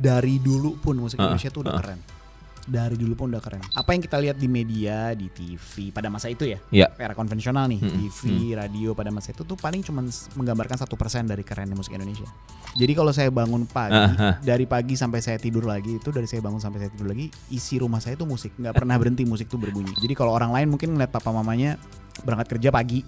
dari dulu pun musik Indonesia tuh udah keren. Dari dulu pun udah keren. Apa yang kita lihat di media, di TV pada masa itu ya, era konvensional nih, TV, radio pada masa itu tuh paling cuma menggambarkan 1% dari kerennya musik Indonesia. Jadi kalau saya bangun pagi, dari pagi sampai saya tidur lagi, itu dari saya bangun sampai saya tidur lagi, isi rumah saya tuh musik, nggak pernah berhenti musik tuh berbunyi. Jadi kalau orang lain mungkin ngeliat papa mamanya berangkat kerja pagi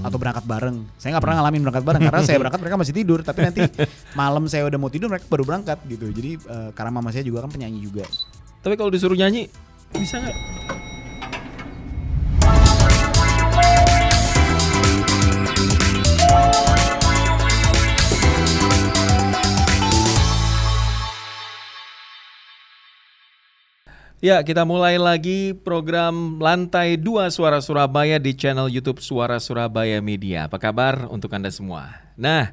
atau berangkat bareng, saya nggak pernah ngalamin berangkat bareng karena saya berangkat mereka masih tidur, tapi nanti malam saya udah mau tidur mereka baru berangkat gitu. Jadi karena mama saya juga kan penyanyi juga. Tapi kalau disuruh nyanyi bisa nggak? Ya, kita mulai lagi program Lantai 2 Suara Surabaya di channel YouTube Suara Surabaya Media. Apa kabar untuk Anda semua? Nah,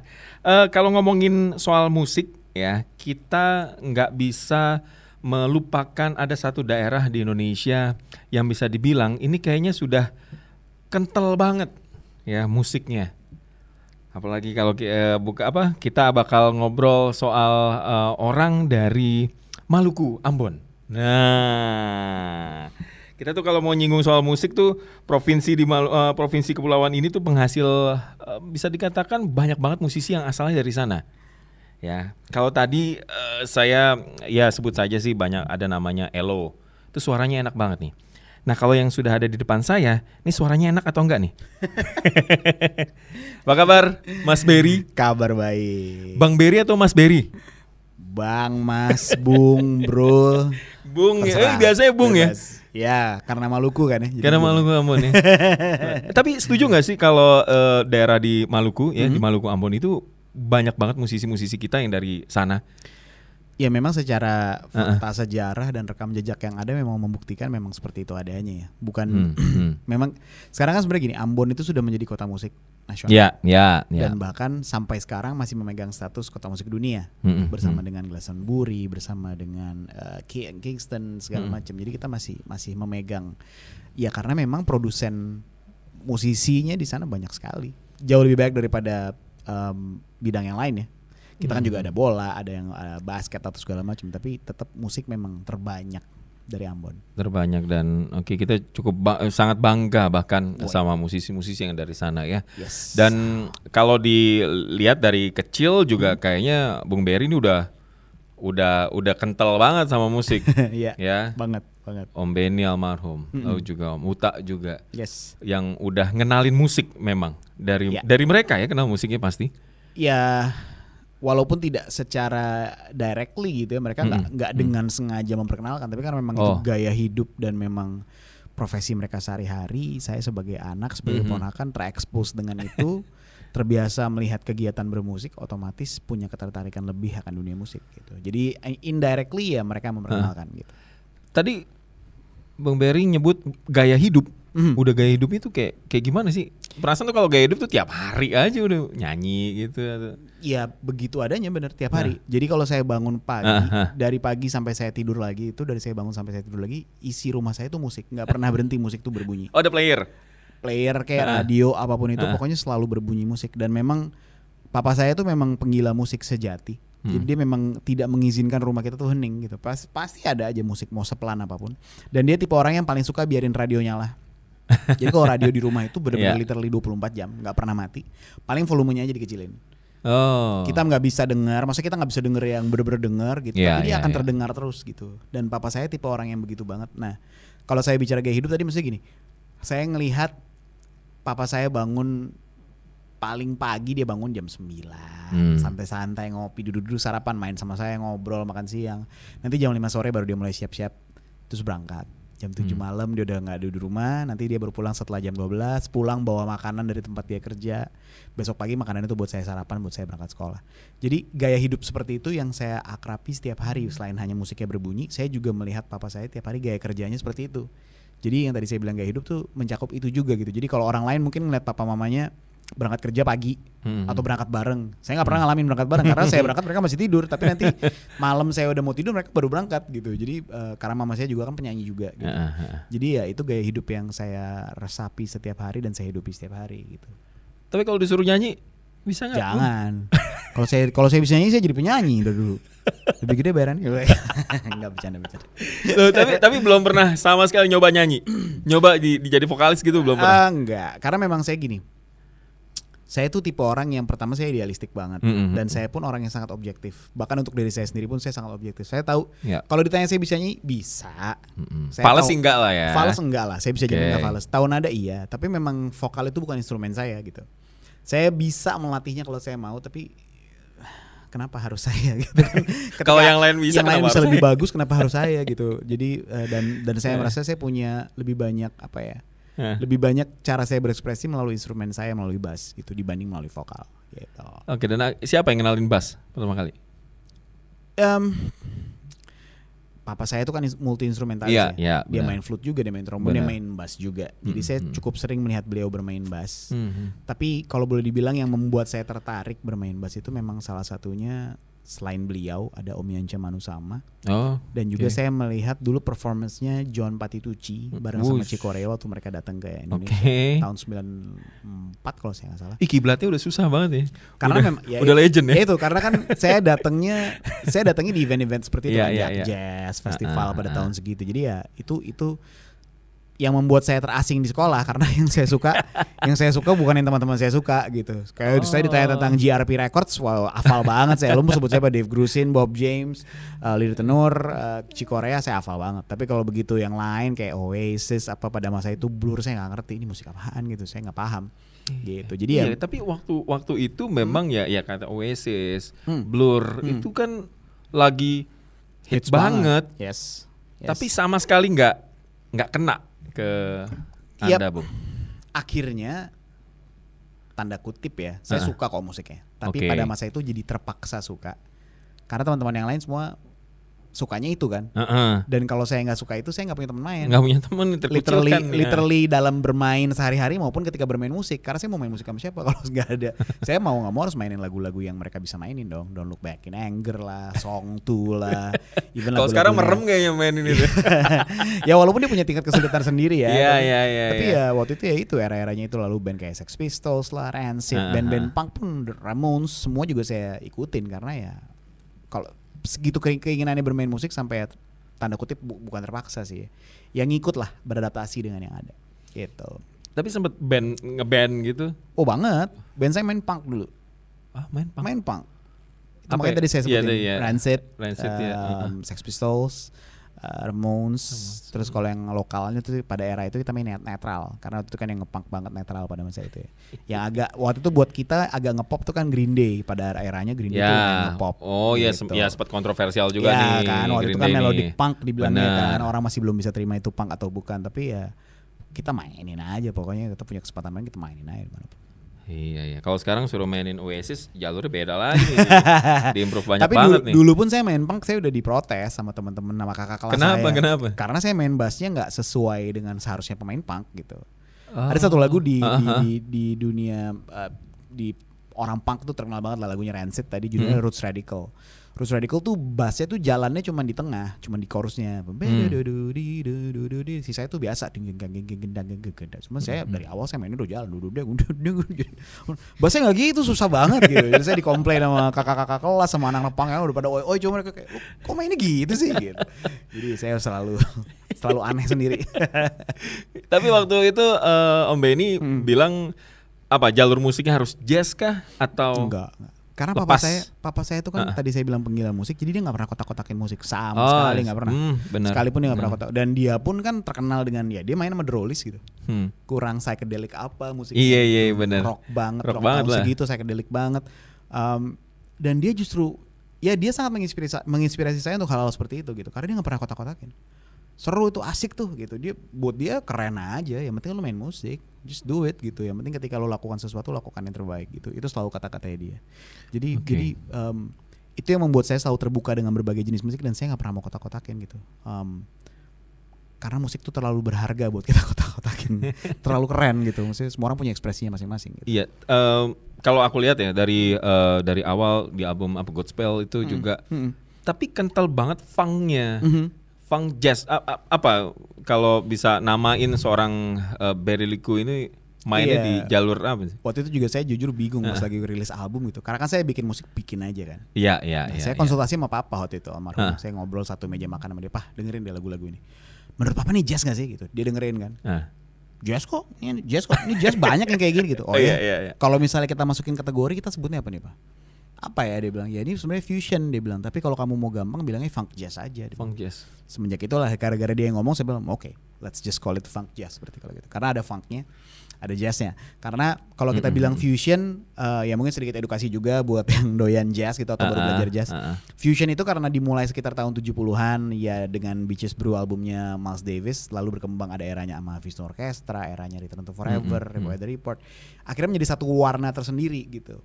kalau ngomongin soal musik ya, kita nggak bisa melupakan ada satu daerah di Indonesia yang bisa dibilang ini kayaknya sudah kental banget ya musiknya. Apalagi kalau kita bakal ngobrol soal orang dari Maluku, Ambon. Nah, kita tuh kalau mau nyinggung soal musik tuh provinsi kepulauan ini tuh penghasil bisa dikatakan banyak banget musisi yang asalnya dari sana. Ya, kalau tadi saya ya sebut saja sih banyak ada namanya Elo. Itu suaranya enak banget nih. Nah, kalau yang sudah ada di depan saya, ini suaranya enak atau enggak nih? Apa kabar, Mas Berry? Kabar baik. Bang Berry atau Mas Berry? Bang, Mas, Bung, Bro. Bung, biasanya Bung bebas. Ya, karena Maluku kan ya. Karena Maluku Ambon ya. Tapi setuju nggak sih kalau daerah di Maluku ya, di Maluku Ambon itu banyak banget musisi-musisi kita yang dari sana? Ya memang secara fakta sejarah dan rekam jejak yang ada memang membuktikan memang seperti itu adanya ya. Bukan memang sekarang kan sebenarnya gini, Ambon itu sudah menjadi kota musik nasional. Dan bahkan sampai sekarang masih memegang status kota musik dunia bersama dengan Glastonbury, bersama dengan Kingston segala macam. Jadi kita masih memegang ya karena memang produsen musisinya di sana banyak sekali. Jauh lebih baik daripada bidang yang lain ya. Kita kan juga ada bola, ada yang basket atau segala macam, tapi tetap musik memang terbanyak dari Ambon. Terbanyak dan kita cukup sangat bangga bahkan sama musisi-musisi yang dari sana ya. Yes. Dan kalau dilihat dari kecil juga kayaknya Bung Berry ini udah kental banget sama musik. Ya. Banget. Om Benny almarhum, lalu juga Om Uta juga. Yes. Yang udah ngenalin musik memang dari mereka ya kenal musiknya pasti. Ya, walaupun tidak secara directly gitu ya, mereka nggak dengan sengaja memperkenalkan, tapi kan memang itu gaya hidup dan memang profesi mereka sehari-hari. Saya sebagai anak, sebagai ponakan terekspos dengan itu, terbiasa melihat kegiatan bermusik, otomatis punya ketertarikan lebih akan dunia musik gitu. Jadi indirectly ya mereka memperkenalkan gitu. Tadi Bang Berry nyebut gaya hidup. Udah gaya hidup itu kayak gimana sih? Perasaan tuh kalau gaya hidup tuh tiap hari aja udah nyanyi gitu. Ya begitu adanya bener tiap hari. Jadi kalau saya bangun pagi, dari pagi sampai saya tidur lagi, itu dari saya bangun sampai saya tidur lagi, isi rumah saya tuh musik, nggak pernah berhenti musik tuh berbunyi. Oh, ada player kayak radio apapun itu, pokoknya selalu berbunyi musik. Dan memang papa saya tuh memang penggila musik sejati. Jadi dia memang tidak mengizinkan rumah kita tuh hening gitu. Pasti ada aja musik mau sepelan apapun. Dan dia tipe orang yang paling suka biarin radio nyala. Jadi kalau radio di rumah itu benar-benar literally 24 jam, nggak pernah mati. Paling volumenya aja dikecilin. Kita nggak bisa dengar, maksudnya kita nggak bisa denger yang benar-benar dengar gitu. Tapi dia akan terdengar terus gitu. Dan papa saya tipe orang yang begitu banget. Nah, kalau saya bicara gaya hidup tadi maksudnya gini, saya ngelihat papa saya bangun paling pagi, dia bangun jam 9, santai-santai ngopi, duduk-duduk sarapan, main sama saya, ngobrol, makan siang. Nanti jam 5 sore baru dia mulai siap-siap, terus berangkat. Jam 7 malam dia udah gak ada di rumah, nanti dia baru pulang setelah jam 12, pulang bawa makanan dari tempat dia kerja. Besok pagi makanan itu buat saya sarapan, buat saya berangkat sekolah. Jadi gaya hidup seperti itu yang saya akrabi setiap hari. Selain hanya musiknya berbunyi, saya juga melihat papa saya tiap hari gaya kerjanya seperti itu. Jadi yang tadi saya bilang gaya hidup tuh mencakup itu juga gitu. Jadi kalau orang lain mungkin ngeliat papa mamanya berangkat kerja pagi atau berangkat bareng, saya nggak pernah ngalamin berangkat bareng karena saya berangkat mereka masih tidur, tapi nanti malam saya udah mau tidur mereka baru berangkat gitu. Jadi karena mama saya juga kan penyanyi juga gitu. Jadi ya itu gaya hidup yang saya resapi setiap hari dan saya hidupi setiap hari gitu. Tapi kalau disuruh nyanyi bisa nggak? Jangan. Kalau saya bisa nyanyi saya jadi penyanyi dari dulu. Lebih gede bayarannya. Enggak, bercanda. Loh, tapi belum pernah sama sekali nyoba nyanyi. Nyoba jadi vokalis gitu belum pernah. Enggak, karena memang saya gini. Saya tuh tipe orang yang pertama saya idealistik banget, dan saya pun orang yang sangat objektif. Bahkan untuk diri saya sendiri pun saya sangat objektif. Saya tahu kalau ditanya saya bisa nyanyi, bisa. Fales enggak lah ya. Fales enggak lah, saya bisa jadi enggak fales. Tahu nada iya, tapi memang vokal itu bukan instrumen saya gitu. Saya bisa melatihnya kalau saya mau, tapi kenapa harus saya gitu kan? Kalau yang lain bisa, yang lain bisa lebih bagus, kenapa harus saya gitu? Jadi dan saya merasa saya punya lebih banyak lebih banyak cara saya berekspresi melalui instrumen saya, melalui bass gitu dibanding melalui vokal gitu. Oke, dan siapa yang kenalin bass pertama kali? Papa saya itu kan multi instrumentalis ya. Dia main flute juga, dia main trombon, dia main bass juga. Jadi saya cukup sering melihat beliau bermain bass. Tapi kalau boleh dibilang yang membuat saya tertarik bermain bass itu memang salah satunya selain beliau ada Om Yance Manusama. Dan juga saya melihat dulu performance-nya John Patitucci bareng sama Chico Rea waktu mereka datang ke Indonesia tahun 94 kalau saya nggak salah. Kiblatnya udah susah banget ya. Karena udah legend ya. Itu karena kan saya datangnya di event-event seperti itu, jazz festival pada tahun segitu. Jadi ya itu yang membuat saya terasing di sekolah, karena yang saya suka bukan yang teman-teman saya suka gitu. Kayak saya ditanya tentang GRP Records, wow, hafal banget saya. Lu mau sebut siapa? Dave Grusin, Bob James, Lirih Tenur, Chico Rea, saya hafal banget. Tapi kalau begitu yang lain kayak Oasis apa pada masa itu, Blur, saya nggak ngerti ini musik apaan gitu, saya nggak paham gitu. Jadi tapi waktu itu memang ya kata Oasis, Blur itu kan lagi hits banget. Yes. Tapi sama sekali nggak kena ke Anda, Bung. Akhirnya tanda kutip ya, saya suka kok musiknya. Tapi pada masa itu jadi terpaksa suka. Karena teman-teman yang lain semua sukanya itu kan. Dan kalau saya nggak suka itu, saya nggak punya teman main. Nggak punya teman, terkucilkan. Literally dalam bermain sehari-hari maupun ketika bermain musik. Karena saya mau main musik sama siapa kalau nggak ada. Saya mau nggak mau harus mainin lagu-lagu yang mereka bisa mainin dong. Don't Look Back in Anger lah, Song 2 lah. Kalau sekarang merem kayaknya mainin itu. Ya walaupun dia punya tingkat kesulitan sendiri ya. Tapi ya waktu itu era-eranya itu, lalu band kayak Sex Pistols lah, Rancid, band-band punk pun, The Ramones, semua juga saya ikutin karena ya kalau segitu keinginannya bermain musik sampai tanda kutip bukan terpaksa sih ya ngikut lah, beradaptasi dengan yang ada gitu. Tapi sempet ngeband gitu? Oh banget, band saya main punk dulu. Main punk itu makanya tadi saya sebutin Rancid, Sex Pistols, Ramones, terus kalau yang lokalnya tuh pada era itu kita main netral, karena itu kan yang ngepunk banget netral pada masa itu ya. Yang agak waktu itu buat kita agak ngepop tuh kan Green Day, pada eranya Green Day tuh ngepop. Gitu. Sempat kontroversial juga nih. Kan waktu itu kan melodic punk dibilangnya kan, orang masih belum bisa terima itu punk atau bukan, tapi ya kita mainin aja pokoknya, kita punya kesempatan main, kita mainin aja dimanapun. Iya. Kalau sekarang suruh mainin Oasis, jalurnya beda lagi. Diimprove banyak banget nih. Tapi dulu pun saya main punk, saya udah diprotes sama teman-teman, sama kakak kelas saya. Kenapa? Karena saya main bassnya nggak sesuai dengan seharusnya pemain punk gitu. Ada satu lagu di dunia di orang punk tuh terkenal banget lah, lagunya Rancid tadi, judulnya Roots Radical. Roots Radical tuh bassnya tuh jalannya cuma di tengah, cuma di chorusnya. Sisanya tuh biasa. Cuma saya dari awal saya mainnya udah jalan. Bassnya nggak gitu, susah banget gitu. Jadi saya dikomplain sama kakak-kakak kelas, sama anak-anak punk yang udah pada oi, cuma mereka kayak, kok mainnya gitu sih gitu. Jadi saya selalu aneh sendiri. Tapi waktu itu Om Benny bilang apa, jalur musiknya harus jazz kah atau enggak? Karena papa saya itu kan tadi saya bilang penggila musik, jadi dia nggak pernah kotak-kotakin musik sama sekali, nggak pernah. Sekalipun dia nggak pernah kotak. Dan dia pun kan terkenal dengan dia main sama The Rollies gitu. Kurang psychedelic apa musik? Iya benar. Rock banget lah. Segitu psychedelic banget. Dan dia justru dia sangat menginspirasi saya untuk hal-hal seperti itu gitu. Karena dia nggak pernah kotak-kotakin. Seru itu, asik tuh gitu. Buat dia keren aja. Yang penting lo main musik, just do it gitu. Yang penting ketika lo lakukan sesuatu, lakukan yang terbaik gitu. Itu selalu kata-katanya dia. Jadi itu yang membuat saya selalu terbuka dengan berbagai jenis musik, dan saya nggak pernah mau kotak-kotakin gitu. Karena musik tuh terlalu berharga buat kita kotak-kotakin. Terlalu keren gitu. Maksudnya semua orang punya ekspresinya masing-masing gitu. Iya. Kalau aku lihat ya dari awal di album Godspell itu juga, tapi kental banget funknya. Funk jazz apa kalau bisa namain seorang Barry Licu ini mainnya di jalur apa sih? Waktu itu juga saya jujur bingung pas lagi rilis album gitu. Karena kan saya bikin musik bikin aja kan. Iya. Saya konsultasi sama papa waktu itu almarhum. Saya ngobrol satu meja makan sama dia, "Pak, dengerin deh lagu-lagu ini. Menurut papa nih jazz gak sih?" gitu. Dia dengerin kan. Jazz kok. Ini jazz banyak yang kayak gini gitu. Oh iya. Kalau misalnya kita masukin kategori kita sebutnya apa nih, Pak? Apa ya, dia bilang, ya ini sebenarnya fusion, dia bilang, tapi kalau kamu mau gampang bilangnya funk jazz aja. Funk jazz. Semenjak itulah gara-gara dia yang ngomong saya bilang oke, let's just call it funk jazz berarti kalau gitu. Karena ada funknya, ada jazznya. Karena kalau kita bilang fusion, ya mungkin sedikit edukasi juga buat yang doyan jazz gitu atau baru belajar jazz. Fusion itu karena dimulai sekitar tahun 70-an ya dengan Beaches Brew albumnya Miles Davis, lalu berkembang ada eranya sama Vishnu Orchestra, eranya Return to Forever, Weather Report. Akhirnya menjadi satu warna tersendiri gitu.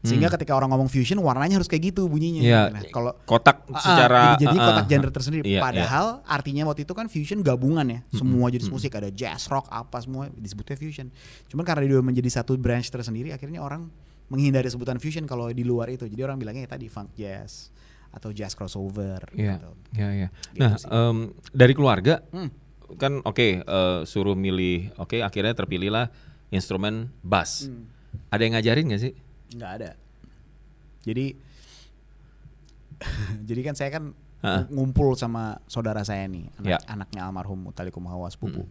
Sehingga ketika orang ngomong fusion warnanya harus kayak gitu bunyinya. Nah, kalau kotak secara jadi kotak genre tersendiri. Padahal artinya waktu itu kan fusion gabungan ya. Semua jenis musik, ada jazz, rock, apa semua disebutnya fusion. Cuman karena dia menjadi satu branch tersendiri, akhirnya orang menghindari sebutan fusion kalau di luar itu. Jadi orang bilangnya tadi funk jazz atau jazz crossover. Gitu. Iya. Nah, dari keluarga kan suruh milih, akhirnya terpilihlah instrumen bass. Ada yang ngajarin nggak sih? Nggak ada. Jadi kan saya kan ngumpul sama saudara saya nih, anaknya almarhum Mutali Kumahawa sepupu.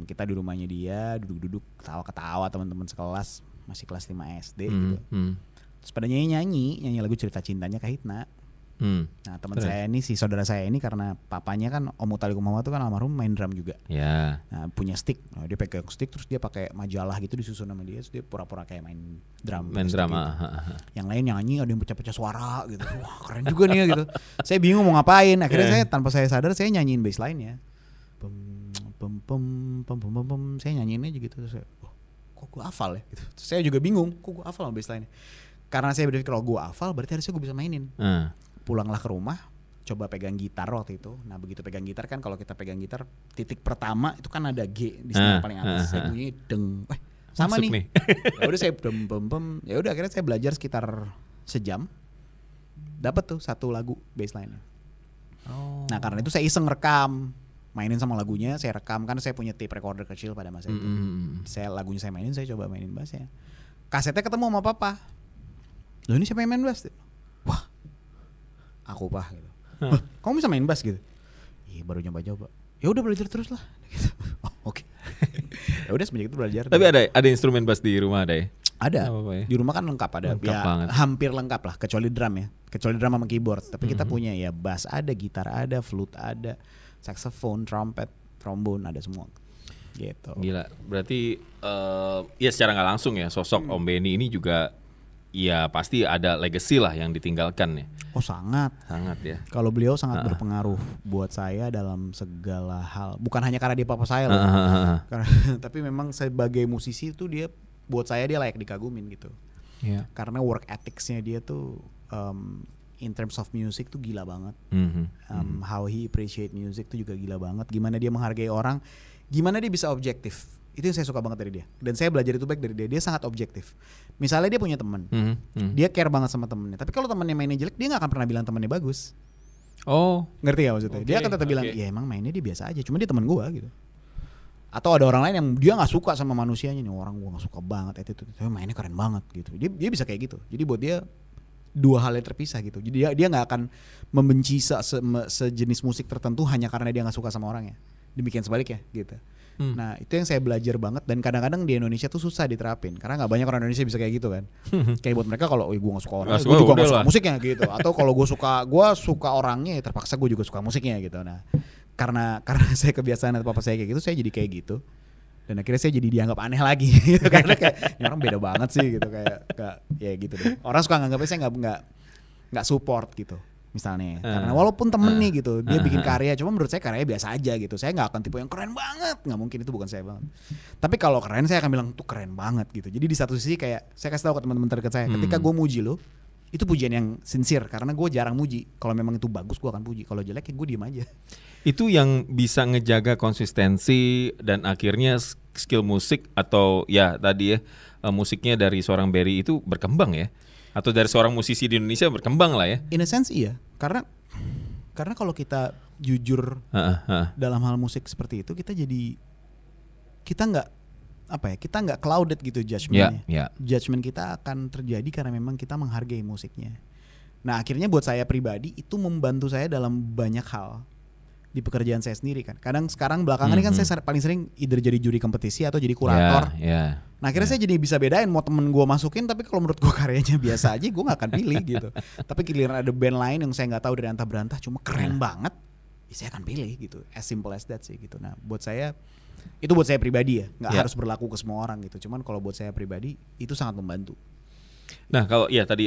Kita di rumahnya dia, duduk-duduk ketawa-ketawa, teman-teman sekelas masih kelas 5 SD gitu. Terus pada nyanyi lagu Cerita Cintanya Kahitna. Nah teman saya ini, si saudara saya ini, karena papanya kan Om Mutali Kumahawa tuh kan almarhum main drum juga. Nah punya stick, dia pegang stick terus dia pakai majalah gitu disusun sama dia, terus dia pura-pura kayak main drum. Gitu. Yang lain nyanyi, ada yang pecah-pecah suara gitu. Wah keren juga nih ya gitu. Saya bingung mau ngapain. Akhirnya saya tanpa saya sadar saya nyanyiin bassline-nya. Saya nyanyiin aja gitu. Terus saya, kok gue hafal ya gitu. Terus saya juga bingung, kok gue hafal sama bassline-nya. Karena saya berpikir kalau gue hafal berarti harusnya gue bisa mainin. Pulanglah ke rumah, coba pegang gitar waktu itu. Nah begitu pegang gitar kan, kalau kita pegang gitar titik pertama itu kan ada G di senar paling atas. Saya bunyi deng, sama masuk nih. Ya udah saya ya udah akhirnya saya belajar sekitar sejam. Dapat tuh satu lagu bassline-nya. Nah karena itu saya iseng rekam, mainin sama lagunya, saya rekam kan saya punya tape recorder kecil pada masa itu. Lagunya saya mainin, saya coba mainin bassnya. Kasetnya ketemu sama papa. Loh ini siapa yang main bass? Wah, aku Pak gitu. Kamu bisa main bass gitu? Iya baru nyoba-nyoba. Ya udah belajar terus lah. Gitu. Oke. Ya udah semenjak itu belajar. Tapi ada instrumen bass di rumah ada ya? Ada. Di rumah kan lengkap ada. Lengkap hampir lengkap lah, kecuali drum ya. Kecuali drum sama keyboard. Tapi kita punya ya bass ada, gitar ada, flute ada, saxophone, trumpet, trombone ada semua. Gitu. Gila. Berarti ya secara nggak langsung ya sosok Om Benny ini juga ya pasti ada legacy lah yang ditinggalkan ya. Oh sangat ya. Kalau beliau sangat berpengaruh buat saya dalam segala hal. Bukan hanya karena dia papa saya loh. Tapi memang sebagai musisi itu dia buat saya dia layak dikagumin gitu. Karena work ethics-nya dia tuh in terms of music tuh gila banget. How he appreciate music tuh juga gila banget. Gimana dia menghargai orang, gimana dia bisa objektif. Itu yang saya suka banget dari dia. Dan saya belajar itu baik dari dia. Dia sangat objektif. Misalnya dia punya teman, dia care banget sama temennya. Tapi kalau temennya mainnya jelek, dia nggak akan pernah bilang temennya bagus. Oh, ngerti gak maksudnya? Dia akan tetap bilang, ya emang mainnya dia biasa aja. Cuma dia teman gue gitu. Atau ada orang lain yang dia nggak suka sama manusianya nih, orang gue nggak suka banget itu, tapi mainnya keren banget gitu. Dia bisa kayak gitu. Jadi buat dia dua hal yang terpisah gitu. Jadi dia nggak akan membenci sejenis musik tertentu hanya karena dia nggak suka sama orangnya. Demikian sebaliknya gitu. Nah itu yang saya belajar banget, dan kadang-kadang di Indonesia tuh susah diterapin karena nggak banyak orang Indonesia bisa kayak gitu kan. Kayak buat mereka kalau gue nggak suka orangnya, gue juga nggak suka musiknya gitu. Atau kalau gue suka orangnya, ya terpaksa gue juga suka musiknya gitu. Nah karena saya kebiasaan atau papa saya kayak gitu, saya jadi kayak gitu. Dan akhirnya saya jadi dianggap aneh lagi gitu. Karena kayak ini orang beda banget sih gitu, kayak ya gitu deh. Orang suka nganggapnya saya nggak support gitu. Misalnya, karena walaupun temen nih gitu, dia bikin karya, cuma menurut saya karyanya biasa aja gitu. Saya nggak akan tipe yang keren banget, nggak mungkin, itu bukan saya banget. Tapi kalau keren, saya akan bilang tuh keren banget gitu. Jadi di satu sisi kayak saya kasih tahu ke teman-teman terdekat saya, ketika gue muji lo, itu pujian yang sincere, karena gue jarang muji. Kalau memang itu bagus, gue akan puji. Kalau jelek, ya gue diem aja. Itu yang bisa ngejaga konsistensi dan akhirnya skill musik atau ya tadi ya musiknya dari seorang Berry itu berkembang ya. Atau dari seorang musisi di Indonesia berkembang lah ya. In a sense iya, karena kalau kita jujur dalam hal musik seperti itu, kita kita nggak clouded gitu judgementnya. Yeah. Judgement kita akan terjadi karena memang kita menghargai musiknya. Nah akhirnya buat saya pribadi itu membantu saya dalam banyak hal di pekerjaan saya sendiri kan. Kadang sekarang belakangan ini kan saya paling sering either jadi juri kompetisi atau jadi kurator. Nah akhirnya saya jadi bisa bedain mau temen gue masukin, tapi kalau menurut gue karyanya biasa aja gue gak akan pilih gitu. Tapi giliran ada band lain yang saya gak tahu dari antah berantah cuma keren banget, ya saya akan pilih gitu. As simple as that sih gitu. Nah buat saya itu buat saya pribadi ya, gak harus berlaku ke semua orang gitu. Cuman kalau buat saya pribadi itu sangat membantu. Nah kalau tadi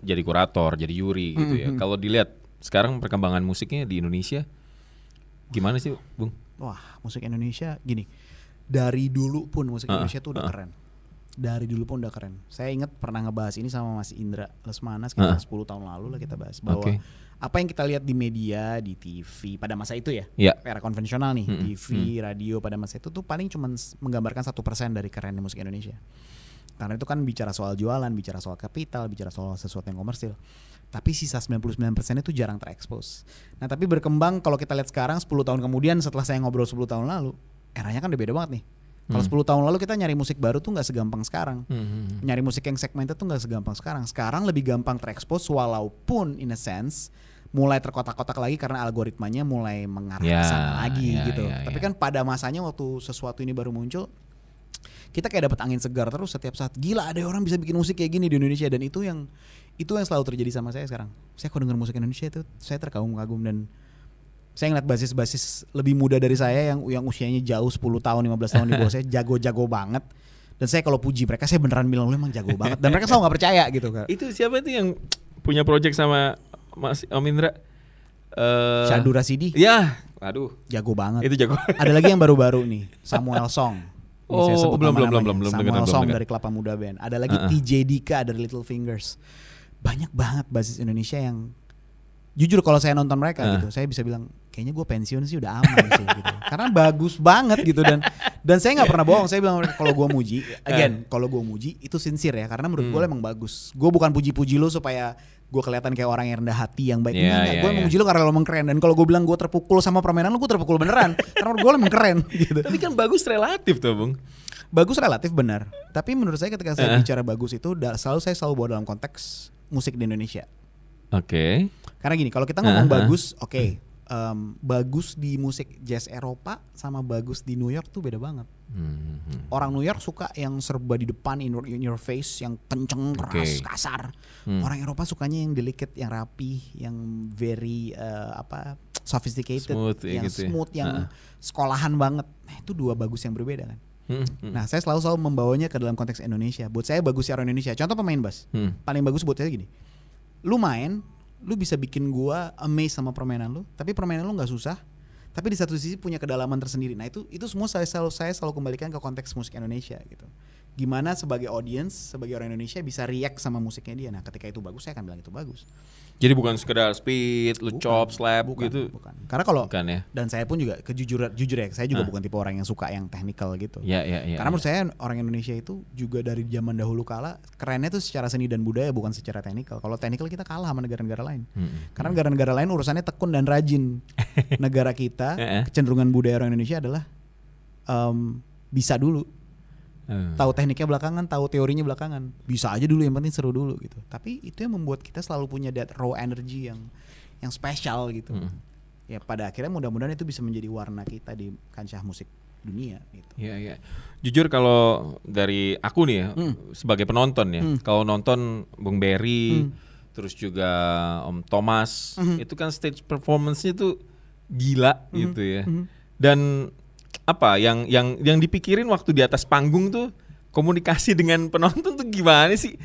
jadi kurator, jadi juri gitu ya. Kalau dilihat sekarang perkembangan musiknya di Indonesia gimana sih, Bung? Wah, musik Indonesia gini. Dari dulu pun musik Indonesia tuh udah keren. Dari dulu pun udah keren. Saya ingat pernah ngebahas ini sama Mas Indra Lesmana sekitar 10 tahun lalu lah kita bahas bahwa apa yang kita lihat di media, di TV pada masa itu ya, era konvensional nih, TV, radio pada masa itu tuh paling cuma menggambarkan 1% dari kerennya musik Indonesia. Karena itu kan bicara soal jualan, bicara soal kapital, bicara soal sesuatu yang komersil. Tapi sisa 99% itu jarang terekspos. Nah tapi berkembang kalau kita lihat sekarang 10 tahun kemudian setelah saya ngobrol 10 tahun lalu, eranya kan udah beda banget nih. Kalau 10 tahun lalu kita nyari musik baru tuh gak segampang sekarang. Nyari musik yang segmented tuh gak segampang sekarang. Sekarang lebih gampang terekspos walaupun in a sense mulai terkotak-kotak lagi karena algoritmanya mulai mengarah ke sana lagi gitu. Tapi kan pada masanya waktu sesuatu ini baru muncul, kita kayak dapat angin segar terus setiap saat. Gila ada orang bisa bikin musik kayak gini di Indonesia, dan itu yang selalu terjadi sama saya sekarang. Saya kalau denger musik Indonesia itu saya terkagum-kagum, dan saya ngeliat basis-basis lebih muda dari saya yang usianya jauh 10 tahun 15 tahun di bawah saya jago-jago banget. Dan saya kalau puji mereka saya beneran bilang lu emang jago banget, dan mereka selalu gak percaya gitu kan. Itu siapa itu yang punya project sama Mas Om Indra? Syahdu Rasidi. Ya, aduh. Jago banget. Itu jago. Ada lagi yang baru-baru nih, Samuel Song. Belum Samuel Song dari Kelapa Muda Band. Ada lagi TJ Dika dari Little Fingers. Banyak banget basis Indonesia yang jujur kalau saya nonton mereka gitu, saya bisa bilang kayaknya gue pensiun sih udah aman sih gitu. Karena bagus banget gitu, dan saya nggak pernah bohong. Saya bilang kalau gue muji, kalau gue muji itu sincere ya, karena menurut gue emang bagus. Gue bukan puji-puji lo supaya gue kelihatan kayak orang yang rendah hati yang baik. Gue emang muji lo karena lo emang keren. Dan kalau gue bilang gue terpukul sama permainan lo, gue terpukul beneran. Karena menurut gue lo emang keren gitu. Tapi kan bagus relatif tuh, Bung. Bagus relatif benar. Tapi menurut saya ketika saya bicara bagus itu saya selalu bawa dalam konteks musik di Indonesia. Oke. Karena gini, kalau kita ngomong bagus, bagus di musik jazz Eropa sama bagus di New York tuh beda banget. Orang New York suka yang serba di depan, in your face, yang kenceng, keras, kasar. Orang Eropa sukanya yang delicate, yang rapi, yang very sophisticated, yang gitu smooth, yang sekolahan banget. Nah, itu dua bagus yang berbeda kan. Nah, saya selalu membawanya ke dalam konteks Indonesia. Buat saya bagus orang Indonesia. Contoh pemain bass. Paling bagus buat saya gini. Lu main, lu bisa bikin gua amazed sama permainan lu, tapi permainan lu nggak susah, tapi di satu sisi punya kedalaman tersendiri. Nah itu semua saya selalu kembalikan ke konteks musik Indonesia gitu. Gimana sebagai audience, sebagai orang Indonesia bisa react sama musiknya dia. Nah ketika itu bagus, saya akan bilang itu bagus. Jadi bukan sekedar speed, lu chop, slap gitu. Bukan. Karena kalau ya. Dan saya pun juga jujur ya, saya juga bukan tipe orang yang suka yang technical gitu. Karena menurut saya orang Indonesia itu juga dari zaman dahulu kala kerennya tuh secara seni dan budaya, bukan secara technical. Kalau technical kita kalah sama negara-negara lain. Karena negara-negara lain urusannya tekun dan rajin. Negara kita kecenderungan budaya orang Indonesia adalah bisa dulu. Tahu tekniknya belakangan, tahu teorinya belakangan. Bisa aja dulu, yang penting seru dulu gitu. Tapi itu yang membuat kita selalu punya that raw energy yang spesial gitu. Ya pada akhirnya mudah-mudahan itu bisa menjadi warna kita di kancah musik dunia gitu. Iya. Jujur kalau dari aku nih ya, sebagai penonton ya, kalau nonton Bung Berry, terus juga Om Thomas, itu kan stage performance-nya tuh gila gitu ya. Dan apa yang dipikirin waktu di atas panggung tuh komunikasi dengan penonton tuh gimana sih?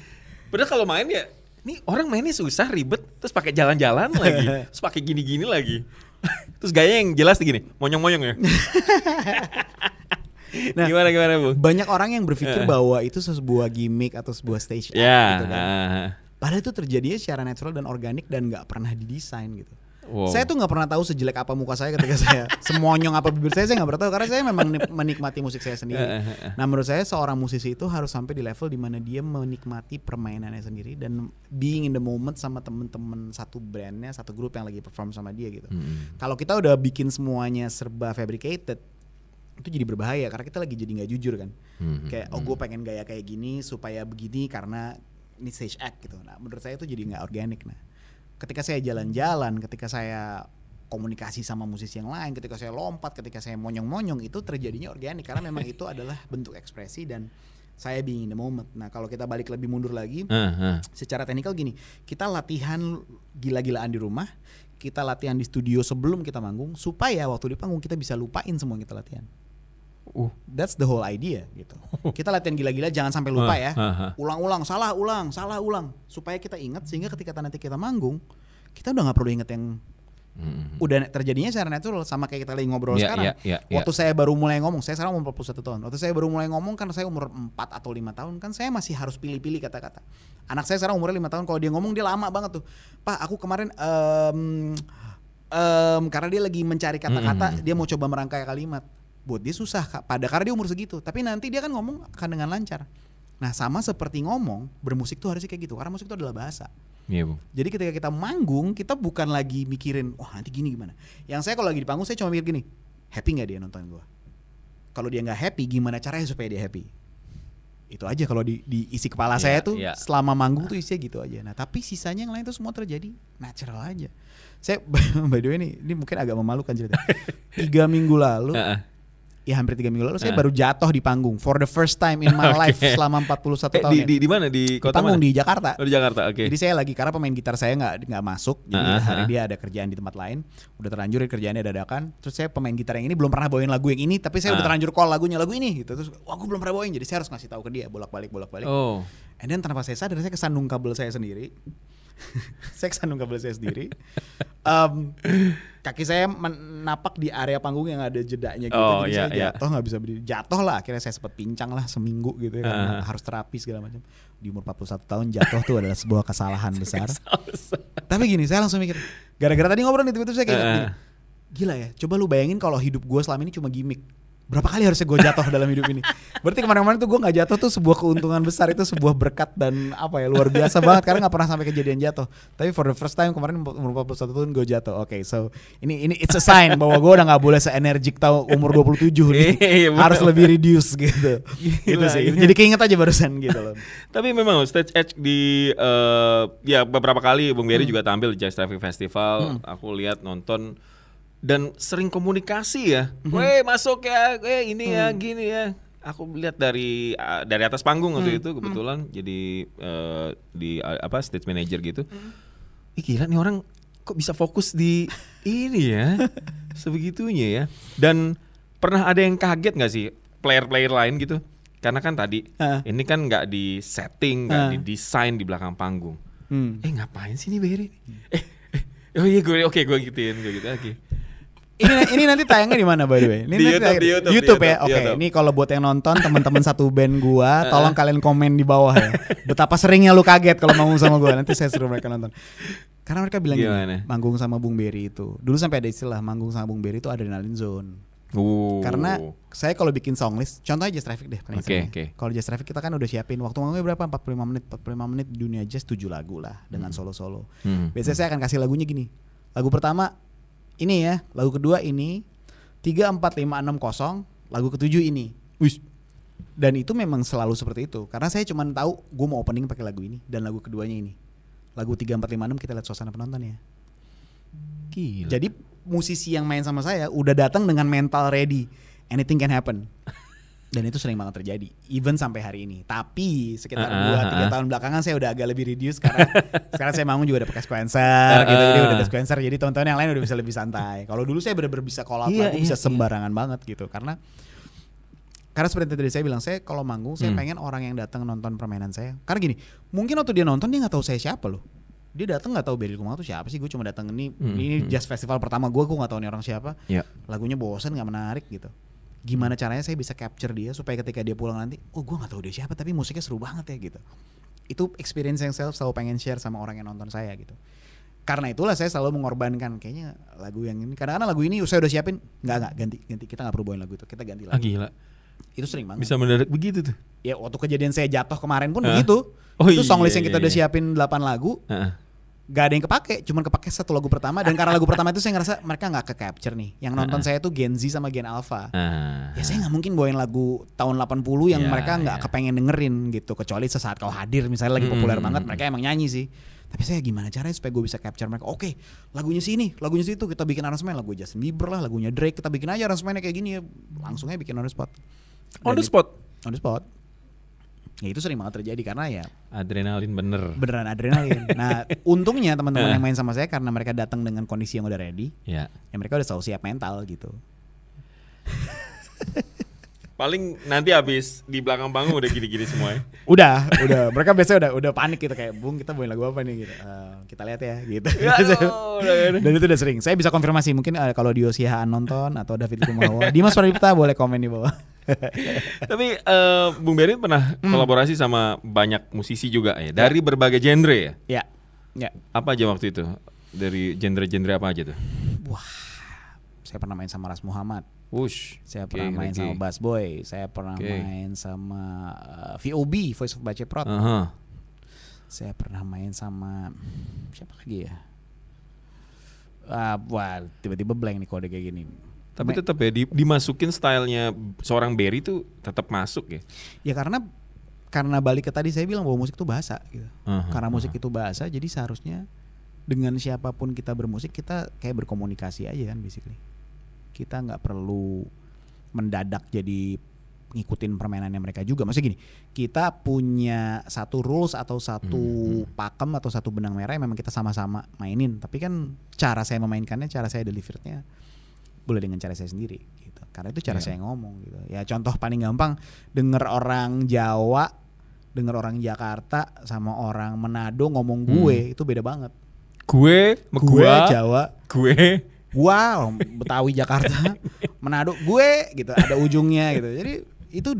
Padahal kalau main ya, nih orang mainnya susah, ribet, terus pakai jalan-jalan lagi, terus pakai gini-gini lagi, terus gaya yang jelas gini, monyong-monyong ya. Nah, gimana Bu? Banyak orang yang berpikir bahwa itu sebuah gimmick atau sebuah stage act gitu kan. Padahal itu terjadinya secara natural dan organik dan nggak pernah didesain gitu. Wow. Saya tuh nggak pernah tahu sejelek apa muka saya ketika saya semonyong apa bibir saya nggak pernah tahu, karena saya memang menikmati musik saya sendiri. Nah menurut saya seorang musisi itu harus sampai di level dimana dia menikmati permainannya sendiri dan being in the moment sama temen-temen satu brandnya, satu grup yang lagi perform sama dia gitu. Kalau kita udah bikin semuanya serba fabricated, itu jadi berbahaya karena kita lagi jadi nggak jujur kan. Kayak gue pengen gaya kayak gini supaya begini karena ini stage act gitu. Nah menurut saya itu jadi nggak organik. Nah ketika saya jalan-jalan, ketika saya komunikasi sama musisi yang lain, ketika saya lompat, ketika saya monyong-monyong, itu terjadinya organik karena memang itu adalah bentuk ekspresi dan saya being in the moment. Nah kalau kita balik lebih mundur lagi, secara teknikal gini, kita latihan gila-gilaan di rumah, kita latihan di studio sebelum kita manggung supaya waktu di panggung kita bisa lupain semua yang kita latihan. That's the whole idea gitu. Kita latihan gila-gila jangan sampai lupa ya. Ulang-ulang, salah ulang supaya kita ingat sehingga ketika nanti kita manggung kita udah nggak perlu inget yang udah terjadinya secara natural sama kayak kita lagi ngobrol sekarang. Waktu saya baru mulai ngomong, saya sekarang umur 41 tahun. Waktu saya baru mulai ngomong kan saya umur 4 atau 5 tahun kan saya masih harus pilih-pilih kata-kata. Anak saya sekarang umurnya 5 tahun, kalau dia ngomong dia lama banget tuh. Pak, aku kemarin karena dia lagi mencari kata-kata, dia mau coba merangkai kalimat. Buat dia susah karena dia umur segitu. Tapi nanti dia kan ngomong akan dengan lancar. Nah sama seperti ngomong, bermusik tuh harusnya kayak gitu. Karena musik itu adalah bahasa. Iya, Bu. Jadi ketika kita manggung, kita bukan lagi mikirin, wah nanti gini gimana. Yang saya kalau lagi di panggung, saya cuma mikir gini, happy gak dia nonton gue? Kalau dia gak happy, gimana caranya supaya dia happy? Itu aja kalau di isi kepala saya tuh selama manggung tuh isinya gitu aja. Nah tapi sisanya yang lain tuh semua terjadi natural aja. Saya by the way ini mungkin agak memalukan cerita. 3 minggu lalu ya hampir 3 minggu lalu saya baru jatuh di panggung for the first time in my life selama 41 tahun. Di mana? Di kota panggung mana? Di Jakarta. Oh, di Jakarta. Oke. Jadi saya lagi karena pemain gitar saya nggak masuk, jadi hari dia ada kerjaan di tempat lain, udah terlanjur kerjaannya dadakan. Terus saya pemain gitar yang ini belum pernah bawain lagu yang ini, tapi saya udah terlanjur call lagu ini gitu. Terus wah gue belum pernah bawain, jadi saya harus ngasih tahu ke dia bolak-balik. Oh. And then tanpa saya sadar saya kesandung kabel saya sendiri. Kaki saya menapak di area panggung yang ada jedanya gitu. Jadi saya jatuh nggak bisa berdiri. Jatuh lah, akhirnya saya sempat pincang lah seminggu gitu ya, karena harus terapi segala macam. Di umur 41 tahun jatuh tuh adalah sebuah kesalahan besar. Tapi gini, saya langsung mikir, gara-gara tadi ngobrol nih tiba-tiba saya kayak gini, gila ya, coba lu bayangin kalau hidup gue selama ini cuma gimmick. Berapa kali harusnya gue jatuh dalam hidup ini? Berarti kemarin-kemarin tuh gue gak jatuh tuh sebuah keuntungan besar, itu sebuah berkat dan apa ya, luar biasa banget karena gak pernah sampai kejadian jatuh. Tapi for the first time kemarin umur 41 tahun gue jatuh. Oke, so ini it's a sign bahwa gue udah gak boleh se-energik tau umur 27 nih. Harus lebih reduce gitu. Gitu sih. Jadi keinget aja barusan gitu loh. Tapi memang stage edge di ya beberapa kali Bung Berry juga tampil di Jazz Traffic Festival. Aku lihat nonton dan sering komunikasi ya, masuk ya, ini ya, gini ya. Aku lihat dari atas panggung waktu itu kebetulan jadi di stage manager gitu. Gila nih orang kok bisa fokus di ini ya, sebegitunya ya. Dan pernah ada yang kaget nggak sih player-player lain gitu? Karena kan tadi ini kan nggak di setting, nggak di desain di belakang panggung. Ngapain sih nih Berry? Gue gituin, oke. Ini nanti tayangnya di mana by the way? Ini di YouTube ya. Oke, ini kalau buat yang nonton teman-teman satu band gua, tolong kalian komen di bawah ya. Betapa seringnya lu kaget kalau manggung sama gua. Nanti saya suruh mereka nonton. Karena mereka bilang gini, manggung sama Bung Berry itu. Dulu sampai ada istilah manggung sama Bung Berry itu adrenaline zone. Karena saya kalau bikin songlist, contohnya Jazz Traffic deh. Kalau Jazz Traffic kita kan udah siapin waktu manggungnya berapa? 45 menit di dunia jazz 7 lagu lah dengan solo-solo. Biasanya saya akan kasih lagunya gini. Lagu pertama ini ya, lagu kedua ini, 3, 4, 5, 6, 0, lagu ketujuh ini. Dan itu memang selalu seperti itu. Karena saya cuma tahu gue mau opening pakai lagu ini dan lagu keduanya ini. Lagu 3, 4, 5, 6 kita lihat suasana penonton ya. Gila. Jadi musisi yang main sama saya udah datang dengan mental ready. Anything can happen. Dan itu sering banget terjadi, even sampai hari ini. Tapi sekitar 2-3 tahun belakangan saya udah agak lebih reduce karena sekarang saya manggung juga udah pakai sequencer gitu, jadi udah ada sequencer, jadi teman-teman yang lain udah bisa lebih santai. Kalau dulu saya benar-benar bisa collab lagu, bisa sembarangan banget gitu, karena seperti tadi saya bilang, saya kalau manggung saya pengen orang yang datang nonton permainan saya. Karena gini, mungkin waktu dia nonton dia nggak tahu saya siapa loh. Dia datang nggak tahu Berry Likumahua tuh siapa sih, gue cuma datang ini jazz festival pertama gue nggak tahu nih orang siapa. Lagunya bosan, nggak menarik gitu. Gimana caranya saya bisa capture dia supaya ketika dia pulang nanti, oh gue nggak tahu dia siapa tapi musiknya seru banget ya gitu. Itu experience yang saya selalu pengen share sama orang yang nonton saya gitu. Karena itulah saya selalu mengorbankan kayaknya lagu yang ini. Kadang-kadang lagu ini saya udah siapin, nggak ganti, kita nggak perlu bawain lagu itu, kita ganti lagi. Gila. Itu sering banget. Bisa mendadak begitu tuh. Ya waktu kejadian saya jatuh kemarin pun begitu. Itu songlist yang kita udah siapin 8 lagu. gak ada yang kepake, cuman kepake satu lagu pertama. Dan karena lagu pertama itu saya ngerasa mereka gak ke-capture nih. Yang nonton saya tuh Gen Z sama Gen Alpha. Ya saya gak mungkin bawain lagu tahun 80 yang mereka gak kepengen dengerin gitu. Kecuali sesaat kau hadir misalnya lagi populer banget, mereka emang nyanyi sih. Tapi saya gimana caranya supaya gue bisa capture mereka. Oke, lagunya sini, lagunya situ, kita bikin aransemen. Lagu Justin Bieber lah, lagunya Drake, kita bikin aja aransemennya kayak gini ya. Langsung aja bikin on the spot. On the spot? On the spot. Ya itu sering banget terjadi karena ya adrenalin beneran adrenalin. Nah untungnya teman-teman yang main sama saya karena mereka datang dengan kondisi yang udah ready, ya mereka udah selalu siap mental gitu. Paling nanti habis di belakang panggung udah gini-gini semua ya. Udah. Mereka biasanya udah panik gitu kayak, Bung kita bawain lagu apa nih gitu. Kita lihat ya gitu. Dan itu udah sering. Saya bisa konfirmasi mungkin kalau Dio Sihaan nonton atau David Kumawa, Dimas Pradipta boleh komen di bawah. Tapi Bung Berry pernah kolaborasi sama banyak musisi juga ya dari berbagai genre ya. Ya. Apa aja waktu itu? Dari genre-genre apa aja tuh? Wah, saya pernah main sama Ras Muhammad. Saya pernah main sama Bass Boy. Saya pernah main sama VOB, Voice of Baceprot. Saya pernah main sama siapa lagi ya? Wah, tiba-tiba blank nih kode kayak gini. Tapi tetap ya dimasukin stylenya seorang Berry tuh tetap masuk ya. Ya karena balik ke tadi saya bilang bahwa musik itu bahasa gitu. Karena musik itu bahasa, jadi seharusnya dengan siapapun kita bermusik kita kayak berkomunikasi aja kan basically. Kita nggak perlu mendadak jadi ngikutin permainannya mereka juga. Maksudnya gini, kita punya satu rules atau satu pakem atau satu benang merah yang memang kita sama-sama mainin. Tapi kan cara saya memainkannya, cara saya delivernya boleh dengan cara saya sendiri gitu. Karena itu cara saya ngomong gitu. Ya contoh paling gampang, denger orang Jawa, denger orang Jakarta sama orang Manado ngomong gue itu beda banget. Gue Jawa, gua Betawi Jakarta, Manado gue gitu, ada ujungnya gitu. Jadi itu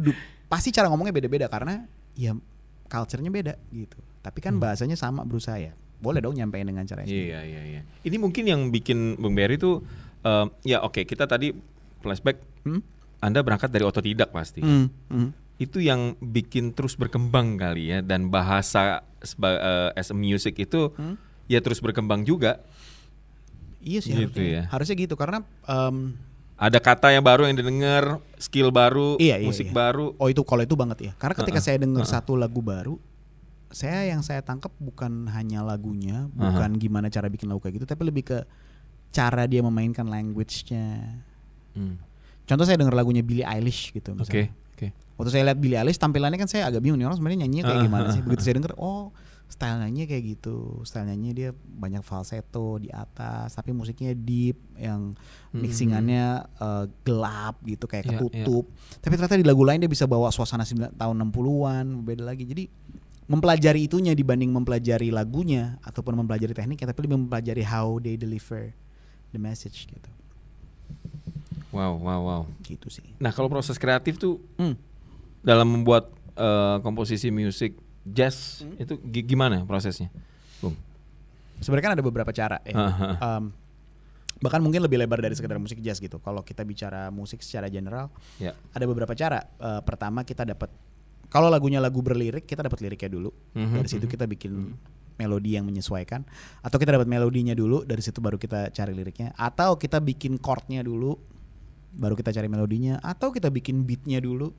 pasti cara ngomongnya beda-beda karena ya culture-nya beda gitu. Tapi kan bahasanya sama berusaha ya. Boleh dong nyampein dengan cara sendiri. Iya. Ini mungkin yang bikin Bung Berry tuh ya oke, kita tadi flashback. Anda berangkat dari otodidak pasti. Itu yang bikin terus berkembang kali ya, dan bahasa as a music itu ya terus berkembang juga. Iya sih gitu harusnya gitu karena ada kata yang baru yang didengar, skill baru, musik baru. Oh itu kalau itu banget ya. Karena ketika saya dengar satu lagu baru, yang saya tangkap bukan hanya lagunya, bukan gimana cara bikin lagu kayak gitu, tapi lebih ke cara dia memainkan language-nya. Contoh saya dengar lagunya Billie Eilish gitu misalnya. Waktu saya lihat Billie Eilish tampilannya kan saya agak bingung nih orang sebenarnya nyanyinya kayak gimana sih. Begitu saya dengar, oh style nyanyinya kayak gitu. Style nyanyinya dia banyak falsetto di atas, tapi musiknya deep, yang mixingannya gelap gitu kayak ketutup. Tapi ternyata di lagu lain dia bisa bawa suasana tahun 60-an, beda lagi. Jadi mempelajari itunya dibanding mempelajari lagunya ataupun mempelajari tekniknya, tapi lebih mempelajari how they deliver the message gitu. Wow. Gitu sih. Nah kalau proses kreatif tuh dalam membuat komposisi musik jazz itu gimana prosesnya, Bung? Sebenarnya kan ada beberapa cara ya. Bahkan mungkin lebih lebar dari sekedar musik jazz gitu. Kalau kita bicara musik secara general, ada beberapa cara. Pertama kita dapat, kalau lagunya lagu berlirik, kita dapat liriknya dulu. Dari situ kita bikin melodi yang menyesuaikan. Atau kita dapat melodinya dulu, dari situ baru kita cari liriknya. Atau kita bikin chordnya dulu, baru kita cari melodinya. Atau kita bikin beatnya dulu.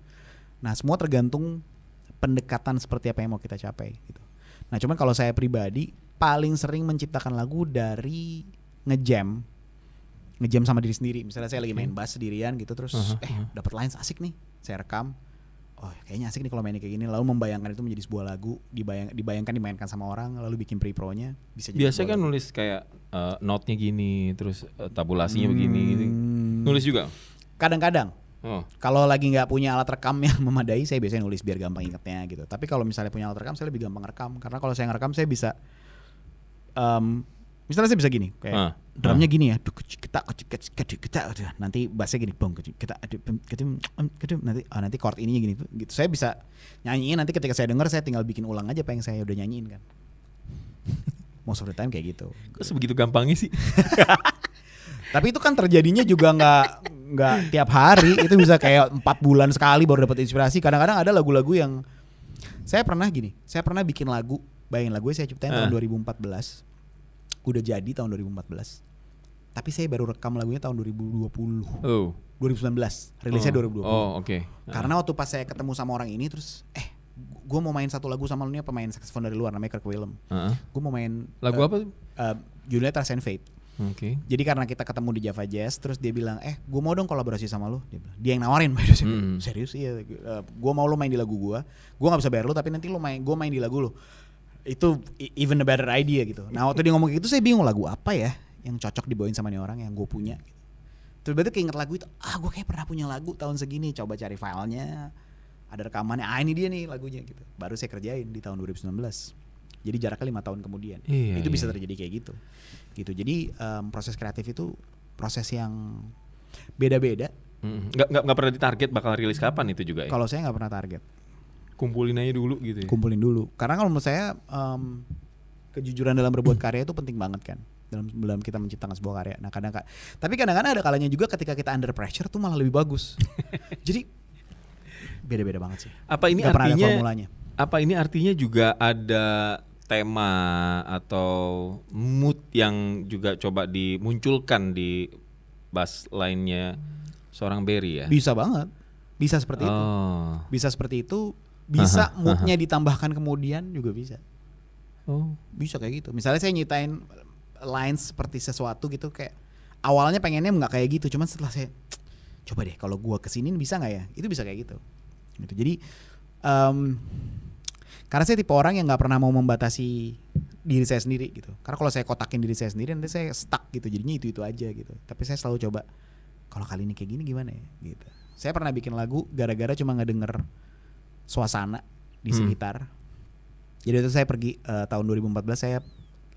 Nah semua tergantung pendekatan seperti apa yang mau kita capai gitu. Nah cuman kalau saya pribadi paling sering menciptakan lagu dari ngejam sama diri sendiri. Misalnya saya lagi main bass sendirian gitu, terus dapat lines asik nih, saya rekam. Oh kayaknya asik nih kalau mainnya kayak gini, lalu membayangkan itu menjadi sebuah lagu, dibayangkan dimainkan sama orang, lalu bikin pre-pro-nya bisa jadi. Biasanya kan nulis kayak note-nya gini, terus tabulasinya begini gitu. Nulis juga? Kadang-kadang. Kalau lagi nggak punya alat rekam yang memadai, saya biasanya nulis biar gampang ingetnya gitu. Tapi kalau misalnya punya alat rekam, saya lebih gampang rekam. Karena kalau saya ngerekam, saya bisa misalnya saya bisa gini, kayak drumnya gini ya, kita nanti bassnya gini, bong kita nanti chord ininya gini gitu. Saya bisa nyanyiin, nanti ketika saya dengar saya tinggal bikin ulang aja apa yang saya udah nyanyiin kan. Most of the time kayak gitu. Kok sebegitu gampangnya sih? Tapi itu kan terjadinya juga nggak tiap hari, itu bisa kayak 4 bulan sekali baru dapat inspirasi. Kadang-kadang ada lagu-lagu yang saya pernah bikin lagu, bayangin lagu saya ciptain tahun 2014. udah jadi tahun 2014. Tapi saya baru rekam lagunya tahun 2020. 2019, rilisnya 2020. Oke. Karena waktu pas saya ketemu sama orang ini terus gue mau main satu lagu sama lu nih, pemain saxophone dari luar namanya Kirk Whalum. Gue mau main lagu apa? Judulnya Trust and Faith. Oke. Jadi karena kita ketemu di Java Jazz, terus dia bilang, gue mau dong kolaborasi sama lu. Dia yang nawarin, serius iya. Gue mau lu main di lagu gue nggak bisa bayar lu, tapi nanti gue main di lagu lu. Itu even a better idea gitu. Nah waktu dia ngomong gitu saya bingung lagu apa ya yang cocok dibawain sama nih orang yang gue punya. Gitu. Terus berarti keinget lagu itu, gue kayak pernah punya lagu tahun segini, coba cari filenya, ada rekamannya, ini dia nih lagunya gitu. Baru saya kerjain di tahun 2019. Jadi jaraknya 5 tahun kemudian. Itu bisa terjadi kayak gitu. Jadi proses kreatif itu proses yang beda-beda. Nggak pernah ditarget bakal rilis kapan itu juga ya? Kalau saya nggak pernah target. Kumpulin aja dulu gitu ya? Kumpulin dulu. Karena kalau menurut saya kejujuran dalam berbuat karya itu penting banget kan. Dalam kita menciptakan sebuah karya. Nah tapi kadang-kadang ada kalanya juga ketika kita under pressure tuh malah lebih bagus. Jadi beda-beda banget sih. Apa ini artinya juga ada tema atau mood yang juga coba dimunculkan di bass line-nya seorang Berry ya? Bisa banget. Bisa seperti itu. Bisa moodnya ditambahkan kemudian juga bisa. Bisa kayak gitu. Misalnya saya nyitain lines seperti sesuatu gitu, kayak awalnya pengennya nggak kayak gitu, cuman setelah saya coba deh kalau gua kesini bisa nggak ya, itu bisa kayak gitu. Jadi karena saya tipe orang yang nggak pernah mau membatasi diri saya sendiri gitu. Karena kalau saya kotakin diri saya sendiri nanti saya stuck gitu, jadinya itu aja gitu. Tapi saya selalu coba kalau kali ini kayak gini gimana ya gitu. Saya pernah bikin lagu gara-gara cuma ngedenger suasana di sekitar. Jadi itu saya pergi tahun 2014 saya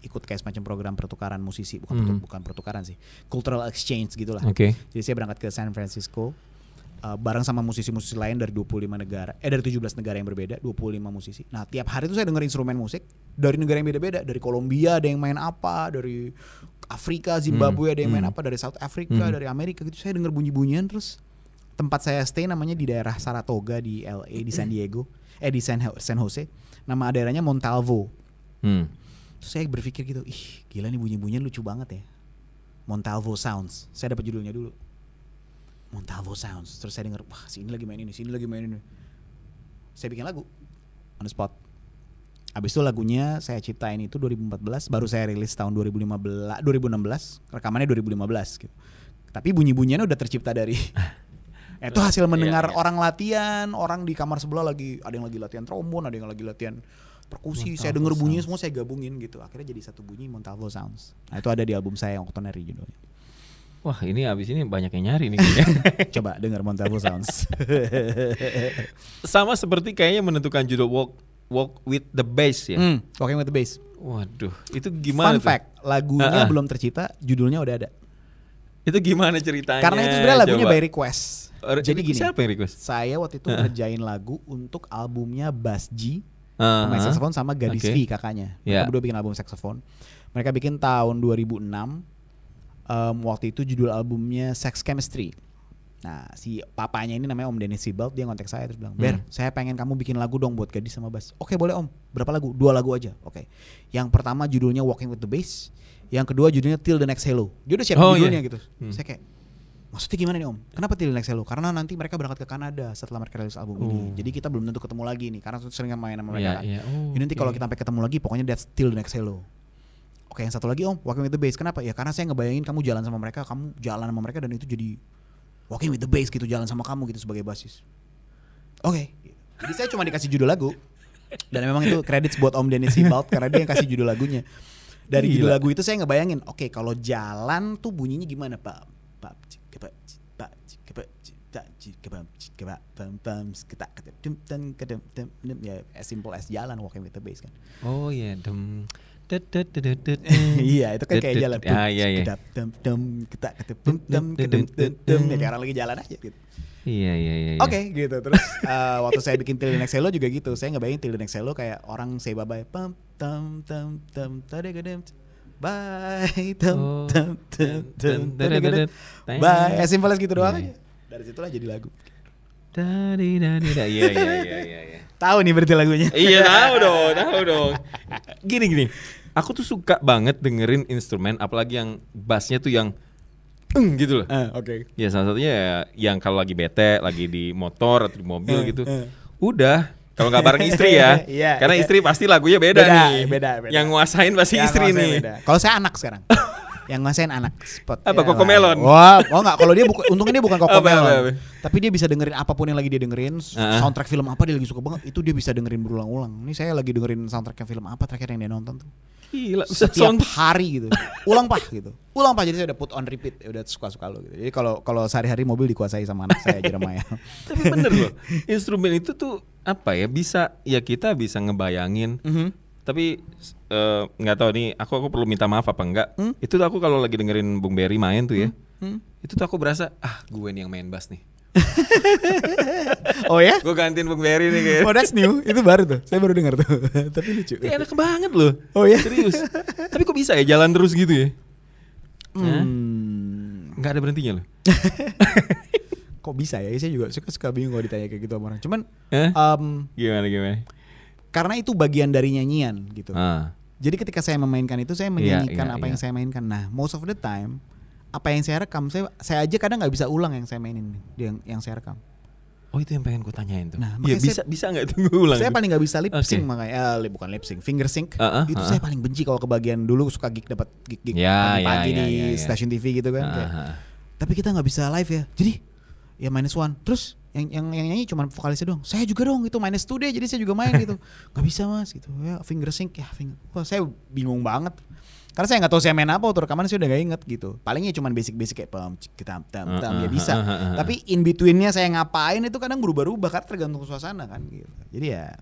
ikut kayak semacam program pertukaran musisi, bukan pertukaran sih, cultural exchange gitulah. Jadi saya berangkat ke San Francisco bareng sama musisi-musisi lain dari 25 negara, dari 17 negara yang berbeda, 25 musisi. Nah tiap hari itu saya denger instrumen musik dari negara yang beda-beda, dari Kolombia ada yang main apa, dari Afrika, Zimbabwe ada yang main apa, dari South Africa, dari Amerika gitu. Saya denger bunyi-bunyian, terus tempat saya stay namanya di daerah Saratoga di LA, di San Diego, di San Jose. Nama daerahnya Montalvo. Terus saya berpikir gitu, gila nih bunyi-bunyian lucu banget ya. Montalvo Sounds. Saya dapat judulnya dulu. Montalvo Sounds. Terus saya denger, wah sini lagi main ini. Saya bikin lagu on the spot. Abis itu lagunya saya ciptain itu 2014, baru saya rilis tahun 2016, rekamannya 2015 gitu. Tapi bunyi-bunyiannya udah tercipta dari itu hasil mendengar orang latihan, orang di kamar sebelah lagi ada yang lagi latihan trombon, ada yang lagi latihan perkusi. Saya denger bunyinya semua, saya gabungin gitu. Akhirnya jadi satu bunyi, Montalvo Sounds. Nah itu ada di album saya yang Octonary judulnya. Wah ini abis ini banyak yang nyari nih. Coba denger Montalvo Sounds. Sama seperti kayaknya menentukan judul Walk with the Bass ya. Walking with the Bass. Waduh, itu gimana? Fun fact, lagunya belum tercipta, judulnya udah ada. Itu gimana ceritanya? Karena itu sebenarnya lagunya by request. Jadi gini, siapa yang request? Saya waktu itu ngerjain lagu untuk albumnya Bass G, pemain saxophone, sama Gadis V kakaknya. Mereka berdua bikin album saxophone. Mereka bikin tahun 2006. Waktu itu judul albumnya Sex Chemistry. Nah si papanya ini namanya Om Dennis Sibalt, dia ngontak saya terus bilang, Ber, saya pengen kamu bikin lagu dong buat Gadis sama Bass. Oke boleh Om, berapa lagu? 2 lagu aja. Oke. Yang pertama judulnya Walking with the Bass, yang kedua judulnya Till the Next Hello. Dia udah siapin judulnya gitu. Saya kayak, maksudnya gimana nih Om? Kenapa Till the Next Hello? Karena nanti mereka berangkat ke Kanada setelah mereka rilis album ini. Jadi kita belum tentu ketemu lagi nih, karena sering main sama mereka kan. Jadi nanti kalau kita sampai ketemu lagi, pokoknya that's Till the Next Hello. Oke, yang satu lagi Om, Walking with the Bass. Kenapa? Ya karena saya ngebayangin kamu jalan sama mereka, dan itu jadi Walking with the Bass gitu, jalan sama kamu gitu sebagai basis. Oke. Jadi saya cuma dikasih judul lagu. Dan memang itu credits buat Om Dennis Sibalt karena dia yang kasih judul lagunya. Dari judul lagu itu saya ngebayangin, oke, kalau jalan tuh bunyinya gimana, Pak? Ya as simple as jalan, Walking with the Bass kan. Oh iya, iya itu kan kayak jalan. Iya. Ya kayak orang lagi jalan aja gitu. Iya. Oke, gitu. Terus waktu saya bikin Till the Next Hello juga gitu. Saya ngebayangin Till the Next Hello kayak orang say bye bye, bye, as simple as gitu doang aja. Dari situlah jadi lagu. Iya. Tahu nih berarti lagunya. Iya tahu dong. Gini. Aku tuh suka banget dengerin instrumen, apalagi yang bassnya tuh yang gitu loh. Oke. Ya salah satunya ya, yang kalau lagi bete, lagi di motor atau di mobil gitu. Udah, kalau nggak bareng istri ya. Iya, Karena iya. istri pasti lagunya beda nih. Beda. Yang nguasain pasti Yang istri nguasain nih. beda. Kalau saya anak sekarang. Yang nguasain anak spot. Apa, Cocomelon? Wah, enggak. Kalau dia untungnya dia bukan Cocomelon. Apa? Tapi dia bisa dengerin apapun yang lagi dia dengerin. Soundtrack film apa dia lagi suka banget, itu dia bisa dengerin berulang-ulang. Ini saya lagi dengerin soundtrack film apa terakhir yang dia nonton tuh. Gila, Setiap hari gitu. Ulang gitu. Jadi saya udah put on repeat, udah suka-suka lo gitu. Jadi kalau sehari-hari mobil dikuasai sama anak saya Jeremiah. Tapi bener loh, instrumen itu tuh apa ya, bisa ya kita bisa ngebayangin. Tapi nggak tahu nih, aku perlu minta maaf apa enggak. Itu tuh aku kalau lagi dengerin Bung Berry main tuh ya, itu tuh aku berasa gue nih yang main bass nih. Oh ya? Gue gantiin Bung Berry nih kayaknya. Oh, that's new. Itu baru tuh. Saya baru dengar tuh. Tapi lucu. Ya, enak banget loh. Oh ya? Serius. Tapi kok bisa ya jalan terus gitu ya? Nggak ada berhentinya loh. Kok bisa ya? Saya juga suka bingung kalau ditanya kayak gitu sama orang. Cuman gimana? Karena itu bagian dari nyanyian gitu. Jadi ketika saya memainkan itu, saya menyanyikan apa yang saya mainkan. Nah, most of the time apa yang saya rekam, saya aja kadang nggak bisa ulang yang saya mainin, yang saya rekam. Oh, itu yang pengen gue tanyain tuh. Nah, ya, bisa nggak itu ulang? Saya paling nggak bisa lip sync, makanya bukan lip sync, finger sync. Itu saya paling benci kalau kebagian. Dulu suka dapat gig pagi-pagi di stasiun TV gitu kan. Tapi kita nggak bisa live ya. Jadi ya -1. Terus yang nyanyi cuma vokalisnya doang. Saya juga dong, itu -2 deh. Jadi saya juga main gitu. Nggak bisa mas gitu. Ya finger sync ya. Wah, saya bingung banget. Karena saya nggak tahu saya main apa, waktu rekaman saya udah gak inget gitu. Palingnya cuma basic kayak tam ya bisa. Tapi in betweennya saya ngapain itu kadang berubah-ubah karena tergantung suasana kan gitu. Jadi ya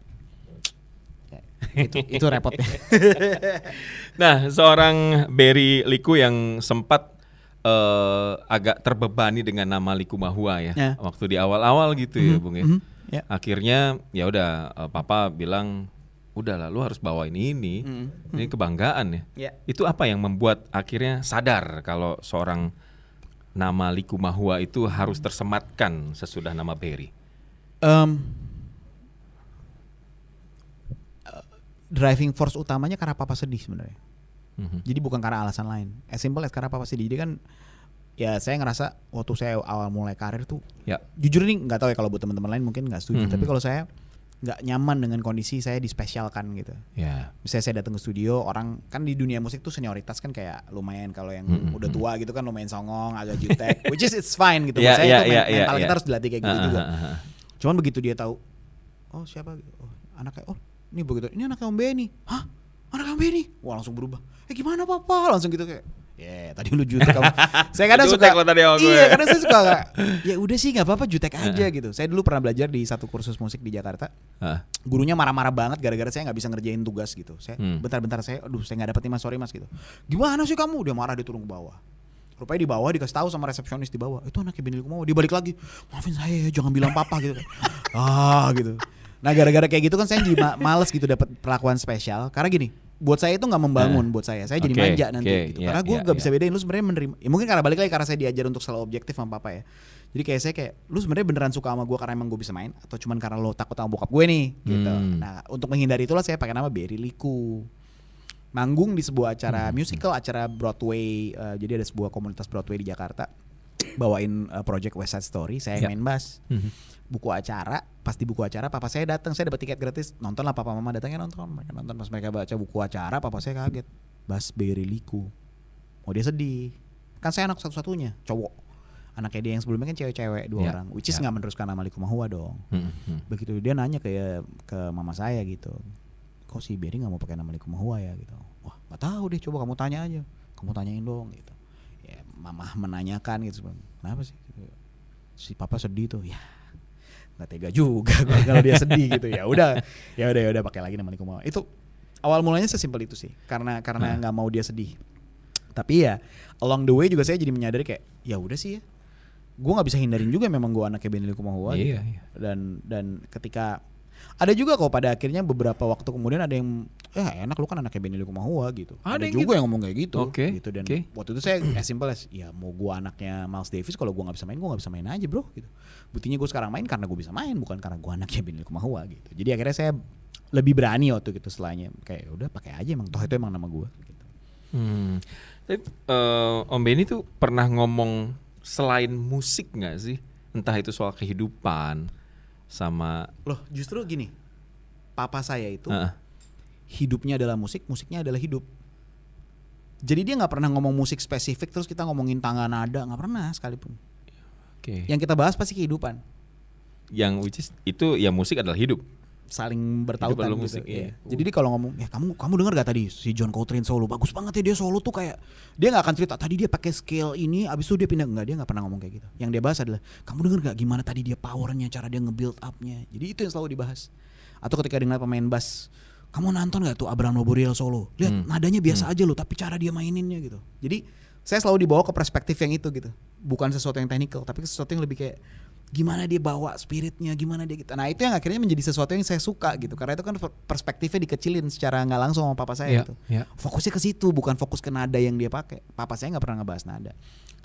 itu repotnya. Nah, seorang Berry Liku yang sempat agak terbebani dengan nama Liku Mahua ya. Waktu di awal-awal gitu ya Bung ya. Akhirnya ya udah Papa bilang, udah lah, lu harus bawa ini kebanggaan ya. Itu apa yang membuat akhirnya sadar kalau seorang nama Liku Mahua itu harus tersematkan sesudah nama Berry? Driving force utamanya karena Papa sedih sebenarnya. Jadi bukan karena alasan lain. As simple as karena Papa sedih. Jadi kan ya saya ngerasa waktu saya awal mulai karir tuh, jujur ini nggak tahu ya kalau buat teman-teman lain mungkin nggak setuju. Tapi kalau saya nggak nyaman dengan kondisi saya dispesialkan gitu. Misalnya saya datang ke studio, orang kan di dunia musik tuh senioritas kan kayak lumayan, kalau yang udah tua gitu kan lumayan songong, agak jutek, which is it's fine gitu. Saya itu mental kita harus dilatih kayak gitu juga. Cuman begitu dia tahu, oh siapa? Oh anaknya, oh ini begitu, ini anaknya Om Benny. Hah? Anaknya Om Benny? Wah langsung berubah. Gimana Papa? Langsung gitu kayak, tadi lu jutek kamu. Saya kadang suka, kadang saya suka gak, ya udah sih nggak apa-apa jutek aja gitu. Saya dulu pernah belajar di satu kursus musik di Jakarta. Gurunya marah-marah banget gara-gara saya nggak bisa ngerjain tugas gitu. Saya bentar-bentar saya nggak dapet nih mas, sorry mas gitu. Gimana sih kamu? Dia marah, dia turun ke bawah. Rupanya di bawah dikasih tahu sama resepsionis di bawah, itu anaknya Benny Likumahua. Dia balik lagi, maafin saya ya, jangan bilang papa gitu. Gitu. Nah gara-gara kayak gitu kan saya jadi males gitu dapat perlakuan spesial. Karena gini, buat saya itu nggak membangun buat saya jadi manja nanti gitu. Karena gue nggak bisa bedain lu sebenarnya menerima. Ya mungkin karena balik lagi karena saya diajar untuk selalu objektif sama papa ya. Jadi kayak saya kayak, lu sebenarnya beneran suka sama gue karena emang gue bisa main, atau cuman karena lo takut sama bokap gue nih gitu. Nah untuk menghindari itulah saya pakai nama Berry Liku. Manggung di sebuah acara musical, acara Broadway. Jadi ada sebuah komunitas Broadway di Jakarta, bawain project West Side Story. Saya main bass. Buku acara, pas di buku acara papa saya datang, saya dapat tiket gratis, nonton lah, papa mama datangnya nonton. Mereka nonton, pas mereka baca buku acara, papa saya kaget, bass Berry Liku. Oh dia sedih, kan saya anak satu-satunya cowok, anaknya dia yang sebelumnya kan cewek-cewek 2 orang, which is nggak meneruskan nama Liku Mahua dong. Begitu dia nanya ke mama saya gitu, kok si Berry nggak mau pakai nama Liku Mahua ya gitu. Wah nggak tahu deh, coba kamu tanya aja, kamu tanyain dong gitu. Ya mama menanyakan gitu, kenapa sih? Si papa sedih tuh, ya nggak tega juga kalau dia sedih gitu. Ya udah pakai lagi nama Liku Mahua. Itu awal mulanya sesimpel itu sih, karena nggak mau dia sedih. Tapi ya along the way juga saya jadi menyadari kayak, ya udah sih ya, gue nggak bisa hindarin juga memang gue anaknya Benny Likumahua gitu. Dan ketika Ada juga kok pada akhirnya beberapa waktu kemudian ada yang enak lu kan anaknya Benny Likumahua gitu. Ada juga yang ngomong kayak gitu. Gitu. Dan waktu itu saya as simple as ya mau gua anaknya Miles Davis, kalau gua nggak bisa main, gua nggak bisa main aja bro gitu. Buktinya gua sekarang main karena gua bisa main, bukan karena gua anaknya Benny Likumahua gitu. Jadi akhirnya saya lebih berani waktu gitu setelahnya kayak udah pakai aja, emang toh itu emang nama gua gitu. Tapi Om Benny tuh pernah ngomong selain musik nggak sih? Entah itu soal kehidupan sama loh, justru gini, papa saya itu hidupnya adalah musik, musiknya adalah hidup. Jadi dia nggak pernah ngomong musik spesifik terus kita ngomongin tangga nada, nggak pernah sekalipun. Yang kita bahas pasti kehidupan. Yang which is itu ya musik adalah hidup. Saling bertautan gitu. Musik, iya. Jadi dia kalau ngomong, ya kamu dengar gak tadi si John Coltrane solo bagus banget ya, dia solo tuh kayak dia nggak akan cerita tadi dia pakai scale ini, abis itu dia pindah, enggak, dia nggak pernah ngomong kayak gitu. Yang dia bahas adalah kamu dengar gak gimana tadi dia powernya, cara dia nge-build upnya. Jadi itu yang selalu dibahas. Atau ketika dengar pemain bass, kamu nonton gak tuh Abraham Noboriel solo? Lihat nadanya biasa aja loh, tapi cara dia maininnya gitu. Jadi saya selalu dibawa ke perspektif yang itu gitu, bukan sesuatu yang teknikal, tapi sesuatu yang lebih kayak gimana dia bawa spiritnya, gimana dia gitu. Nah itu yang akhirnya menjadi sesuatu yang saya suka gitu, karena itu kan perspektifnya dikecilin secara nggak langsung sama papa saya gitu. Fokusnya ke situ, bukan fokus ke nada yang dia pakai. Papa saya nggak pernah ngebahas nada.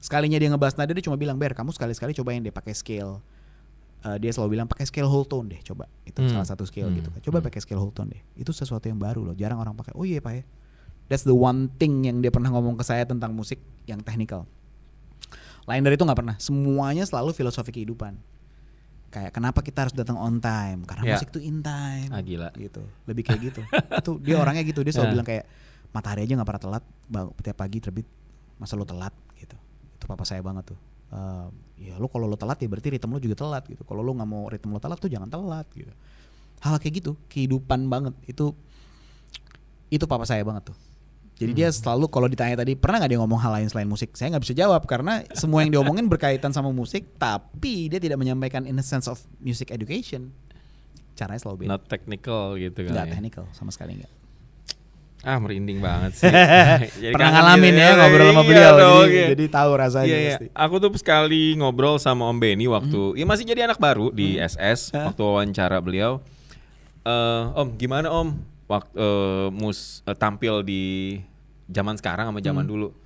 Sekalinya dia ngebahas nada dia cuma bilang, Ber, kamu sekali-sekali cobain deh pakai scale. Dia selalu bilang pakai scale whole tone deh, coba. Itu salah satu scale gitu kan. Coba pakai scale whole tone deh. Itu sesuatu yang baru loh, jarang orang pakai. Oh iya Pak ya. That's the one thing yang dia pernah ngomong ke saya tentang musik yang technical. Lain dari itu nggak pernah. Semuanya selalu filosofi kehidupan. Kayak kenapa kita harus datang on time? Karena musik tuh in time. Gila. Gitu. Lebih kayak gitu. Itu dia orangnya gitu. Dia selalu bilang kayak matahari aja nggak pernah telat. Tiap pagi terbit. Masa lo telat? Gitu. Itu papa saya banget tuh. Ya lo kalau lo telat ya berarti ritme lo juga telat gitu. Kalau lo nggak mau ritme lo telat tuh jangan telat gitu. Hal kayak gitu. Kehidupan banget. Itu papa saya banget tuh. Jadi dia selalu kalau ditanya tadi pernah nggak dia ngomong hal lain selain musik, saya nggak bisa jawab karena semua yang diomongin berkaitan sama musik, tapi dia tidak menyampaikan in a sense of music education. Caranya selalu beda. Not technical gitu kan? Nggak technical sama sekali nggak. Merinding banget sih. Pernah ngalamin gitu, ya ngobrol sama beliau, jadi tahu rasanya. Pasti. Aku tuh sekali ngobrol sama Om Benny waktu, ya masih jadi anak baru di SS, waktu wawancara beliau. Om, gimana Om? Waktu tampil di zaman sekarang sama zaman dulu.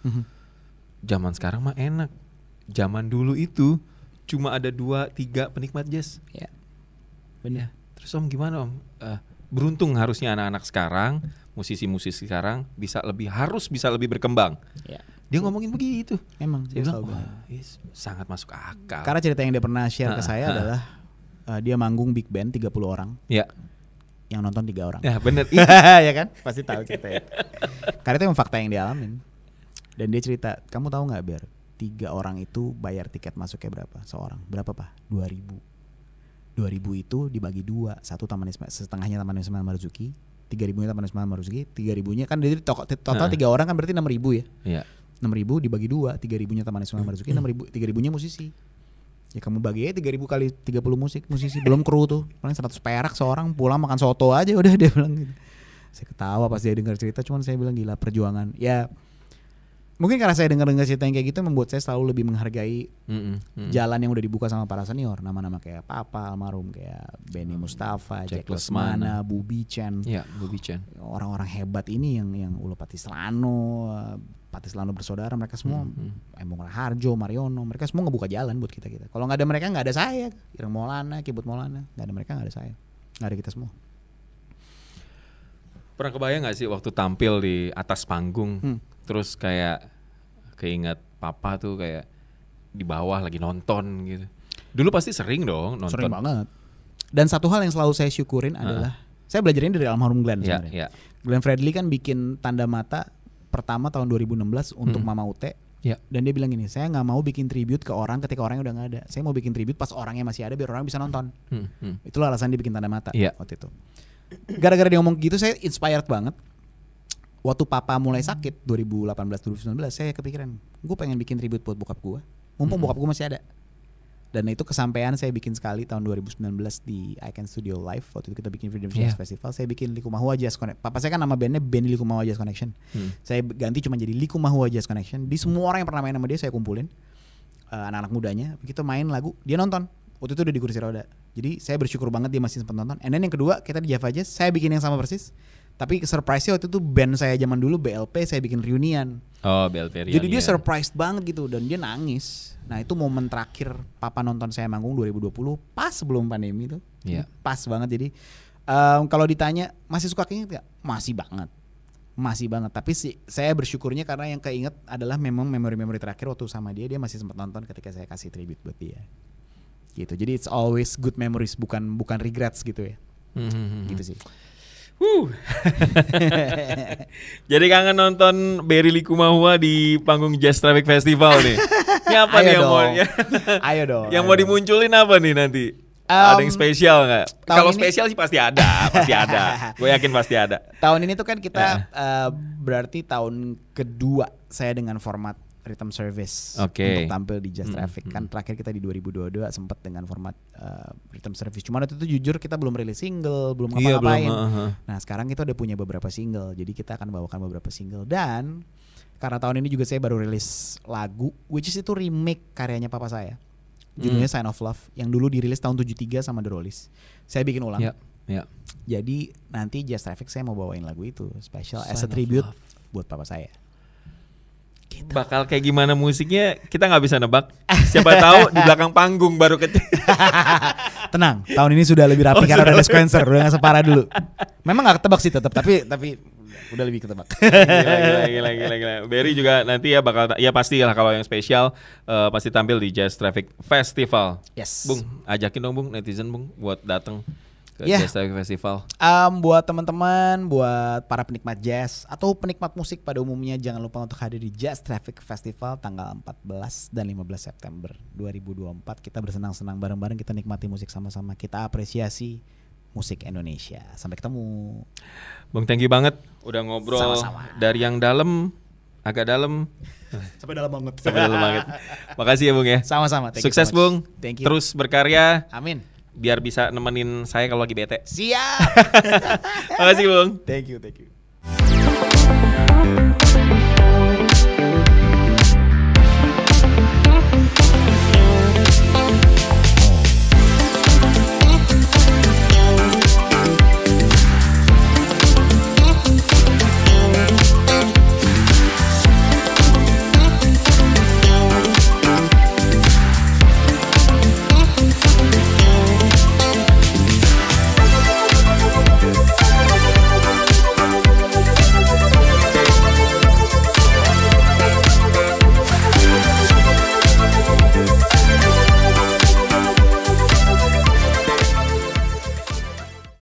Zaman sekarang mah enak. Zaman dulu itu cuma ada 2-3 penikmat jazz. Ya. Benar. Terus Om gimana Om? Beruntung harusnya anak-anak sekarang, musisi-musisi sekarang harus bisa lebih berkembang. Ya. Dia ngomongin begitu. Emang saya bilang, sangat masuk akal. Karena cerita yang dia pernah share ke saya adalah dia manggung big band 30 orang. Ya. Yang nonton 3 orang. Ya bener. Ya kan? Pasti tahu cerita itu. Karena itu emang fakta yang dialamin. Dan dia cerita, kamu tahu gak Ber, 3 orang itu bayar tiket masuknya berapa seorang? Berapa Pak? 2.000 itu dibagi 2. Satu setengahnya Taman Ismail Marzuki, 3.000-nya Taman Ismail Marzuki, 3.000-nya kan jadi total 3 orang kan berarti 6.000 ya. Iya. 6.000 dibagi 2, 3.000-nya Taman Ismail Marzuki, 3.000-nya musisi. Ya kamu bagi aja 3.000 kali 30 musisi belum kru tuh, paling 100 perak seorang, pulang makan soto aja udah, dia bilang gitu. Saya ketawa pas dia dengar cerita, cuman saya bilang gila perjuangan. Ya mungkin karena saya dengar cerita yang kayak gitu membuat saya selalu lebih menghargai jalan yang udah dibuka sama para senior, nama-nama kayak Papa almarhum, kayak Benny Mustafa, Jack Lesmana, Bubi Chen. Ya, Bubi Chen. Orang-orang hebat ini yang Ulo Patislano bersaudara, mereka semua, Embong Raharjo, Mariono, mereka semua ngebuka jalan buat kita. Kalau nggak ada mereka nggak ada saya, Ireng Maulana, Kibut Maulana, nggak ada mereka nggak ada saya, nggak ada kita semua. Pernah kebayang nggak sih waktu tampil di atas panggung, terus kayak keinget papa tuh kayak di bawah lagi nonton gitu? Dulu pasti sering dong nonton. Sering banget. Dan satu hal yang selalu saya syukurin adalah saya belajar ini dari almarhum Glenn sebenarnya. Glenn Fredly kan bikin tanda mata pertama tahun 2016 untuk Mama Ute. Dan dia bilang gini, saya nggak mau bikin tribute ke orang ketika orangnya udah nggak ada. Saya mau bikin tribute pas orangnya masih ada biar orang bisa nonton. Itulah alasan dia bikin tanda mata waktu itu. Gara-gara dia ngomong gitu saya inspired banget. Waktu papa mulai sakit 2018-2019 saya kepikiran, gue pengen bikin tribute buat bokap gue. Mumpung bokap gue masih ada. Dan itu kesampaian saya bikin sekali tahun 2019 di Icon Studio Live. Waktu itu kita bikin Freedom Jazz Festival. Saya bikin Likumahua Jazz Connection. Papa saya kan nama bandnya Benny Likumahua Jazz Connection. Saya ganti cuma jadi Likumahua Jazz Connection. Di semua orang yang pernah main sama dia saya kumpulin, anak-anak mudanya. Begitu main lagu dia nonton. waktu itu udah di kursi roda. Jadi saya bersyukur banget dia masih sempat nonton. And then yang kedua kita di Java Jazz, saya bikin yang sama persis. Tapi surprise-nya waktu itu band saya zaman dulu BLP, saya bikin reunion. Oh, BLP reunion. Jadi dia surprised banget gitu dan dia nangis. Nah itu momen terakhir papa nonton saya manggung 2020 pas sebelum pandemi tuh. Pas banget. Jadi kalau ditanya masih suka keinget gak? Masih banget. Tapi saya bersyukurnya karena yang keinget adalah memang memori-memori terakhir waktu sama dia masih sempat nonton ketika saya kasih tribute buat dia. Gitu. Jadi it's always good memories, bukan regrets gitu ya. Gitu sih. Jadi kangen nonton Berry Likumahua di panggung Jazz Traffic Festival nih. Ini apa nih yang mau? Ayo dong. Yang mau dimunculin apa nih nanti? Ada yang spesial nggak? Kalau spesial sih pasti ada. Gue yakin pasti ada. Tahun ini tuh kan kita berarti tahun kedua saya dengan format Rhythm Service untuk tampil di Jazz Traffic. Kan terakhir kita di 2022 sempat dengan format Rhythm Service. Cuman waktu itu jujur kita belum rilis single, belum ngapa-ngapain. Nah sekarang kita udah punya beberapa single. Jadi kita akan bawakan beberapa single. Dan karena tahun ini juga saya baru rilis lagu, which is itu remake karyanya papa saya. Judulnya Sign of Love yang dulu dirilis tahun 73 sama The Rollies. Saya bikin ulang. Jadi nanti Jazz Traffic saya mau bawain lagu itu special as a tribute buat papa saya. Gitu. Bakal kayak gimana musiknya kita nggak bisa nebak. Siapa tahu di belakang panggung baru Tenang, tahun ini sudah lebih rapi karena ada sequencer, udah nggak separah dulu. Memang nggak ketebak sih tetap, tapi udah lebih ketebak. Gila. Berry juga nanti ya bakal pasti lah kalau yang spesial pasti tampil di Jazz Traffic Festival. Yes. Bung, ajakin dong Bung netizen Bung buat datang ke Jazz Traffic Festival. Buat teman-teman, buat para penikmat jazz atau penikmat musik pada umumnya jangan lupa untuk hadir di Jazz Traffic Festival tanggal 14 dan 15 September 2024. Kita bersenang-senang bareng-bareng, kita nikmati musik sama-sama, kita apresiasi musik Indonesia. Sampai ketemu. Bung, thank you banget udah ngobrol. Sama-sama. Dari yang dalam, agak dalam sampai dalam banget. Makasih ya Bung ya. Sama-sama. Sukses Bung. Terus berkarya. Amin. Biar bisa nemenin saya kalau lagi bete. Siap. Makasih Bung. Thank you.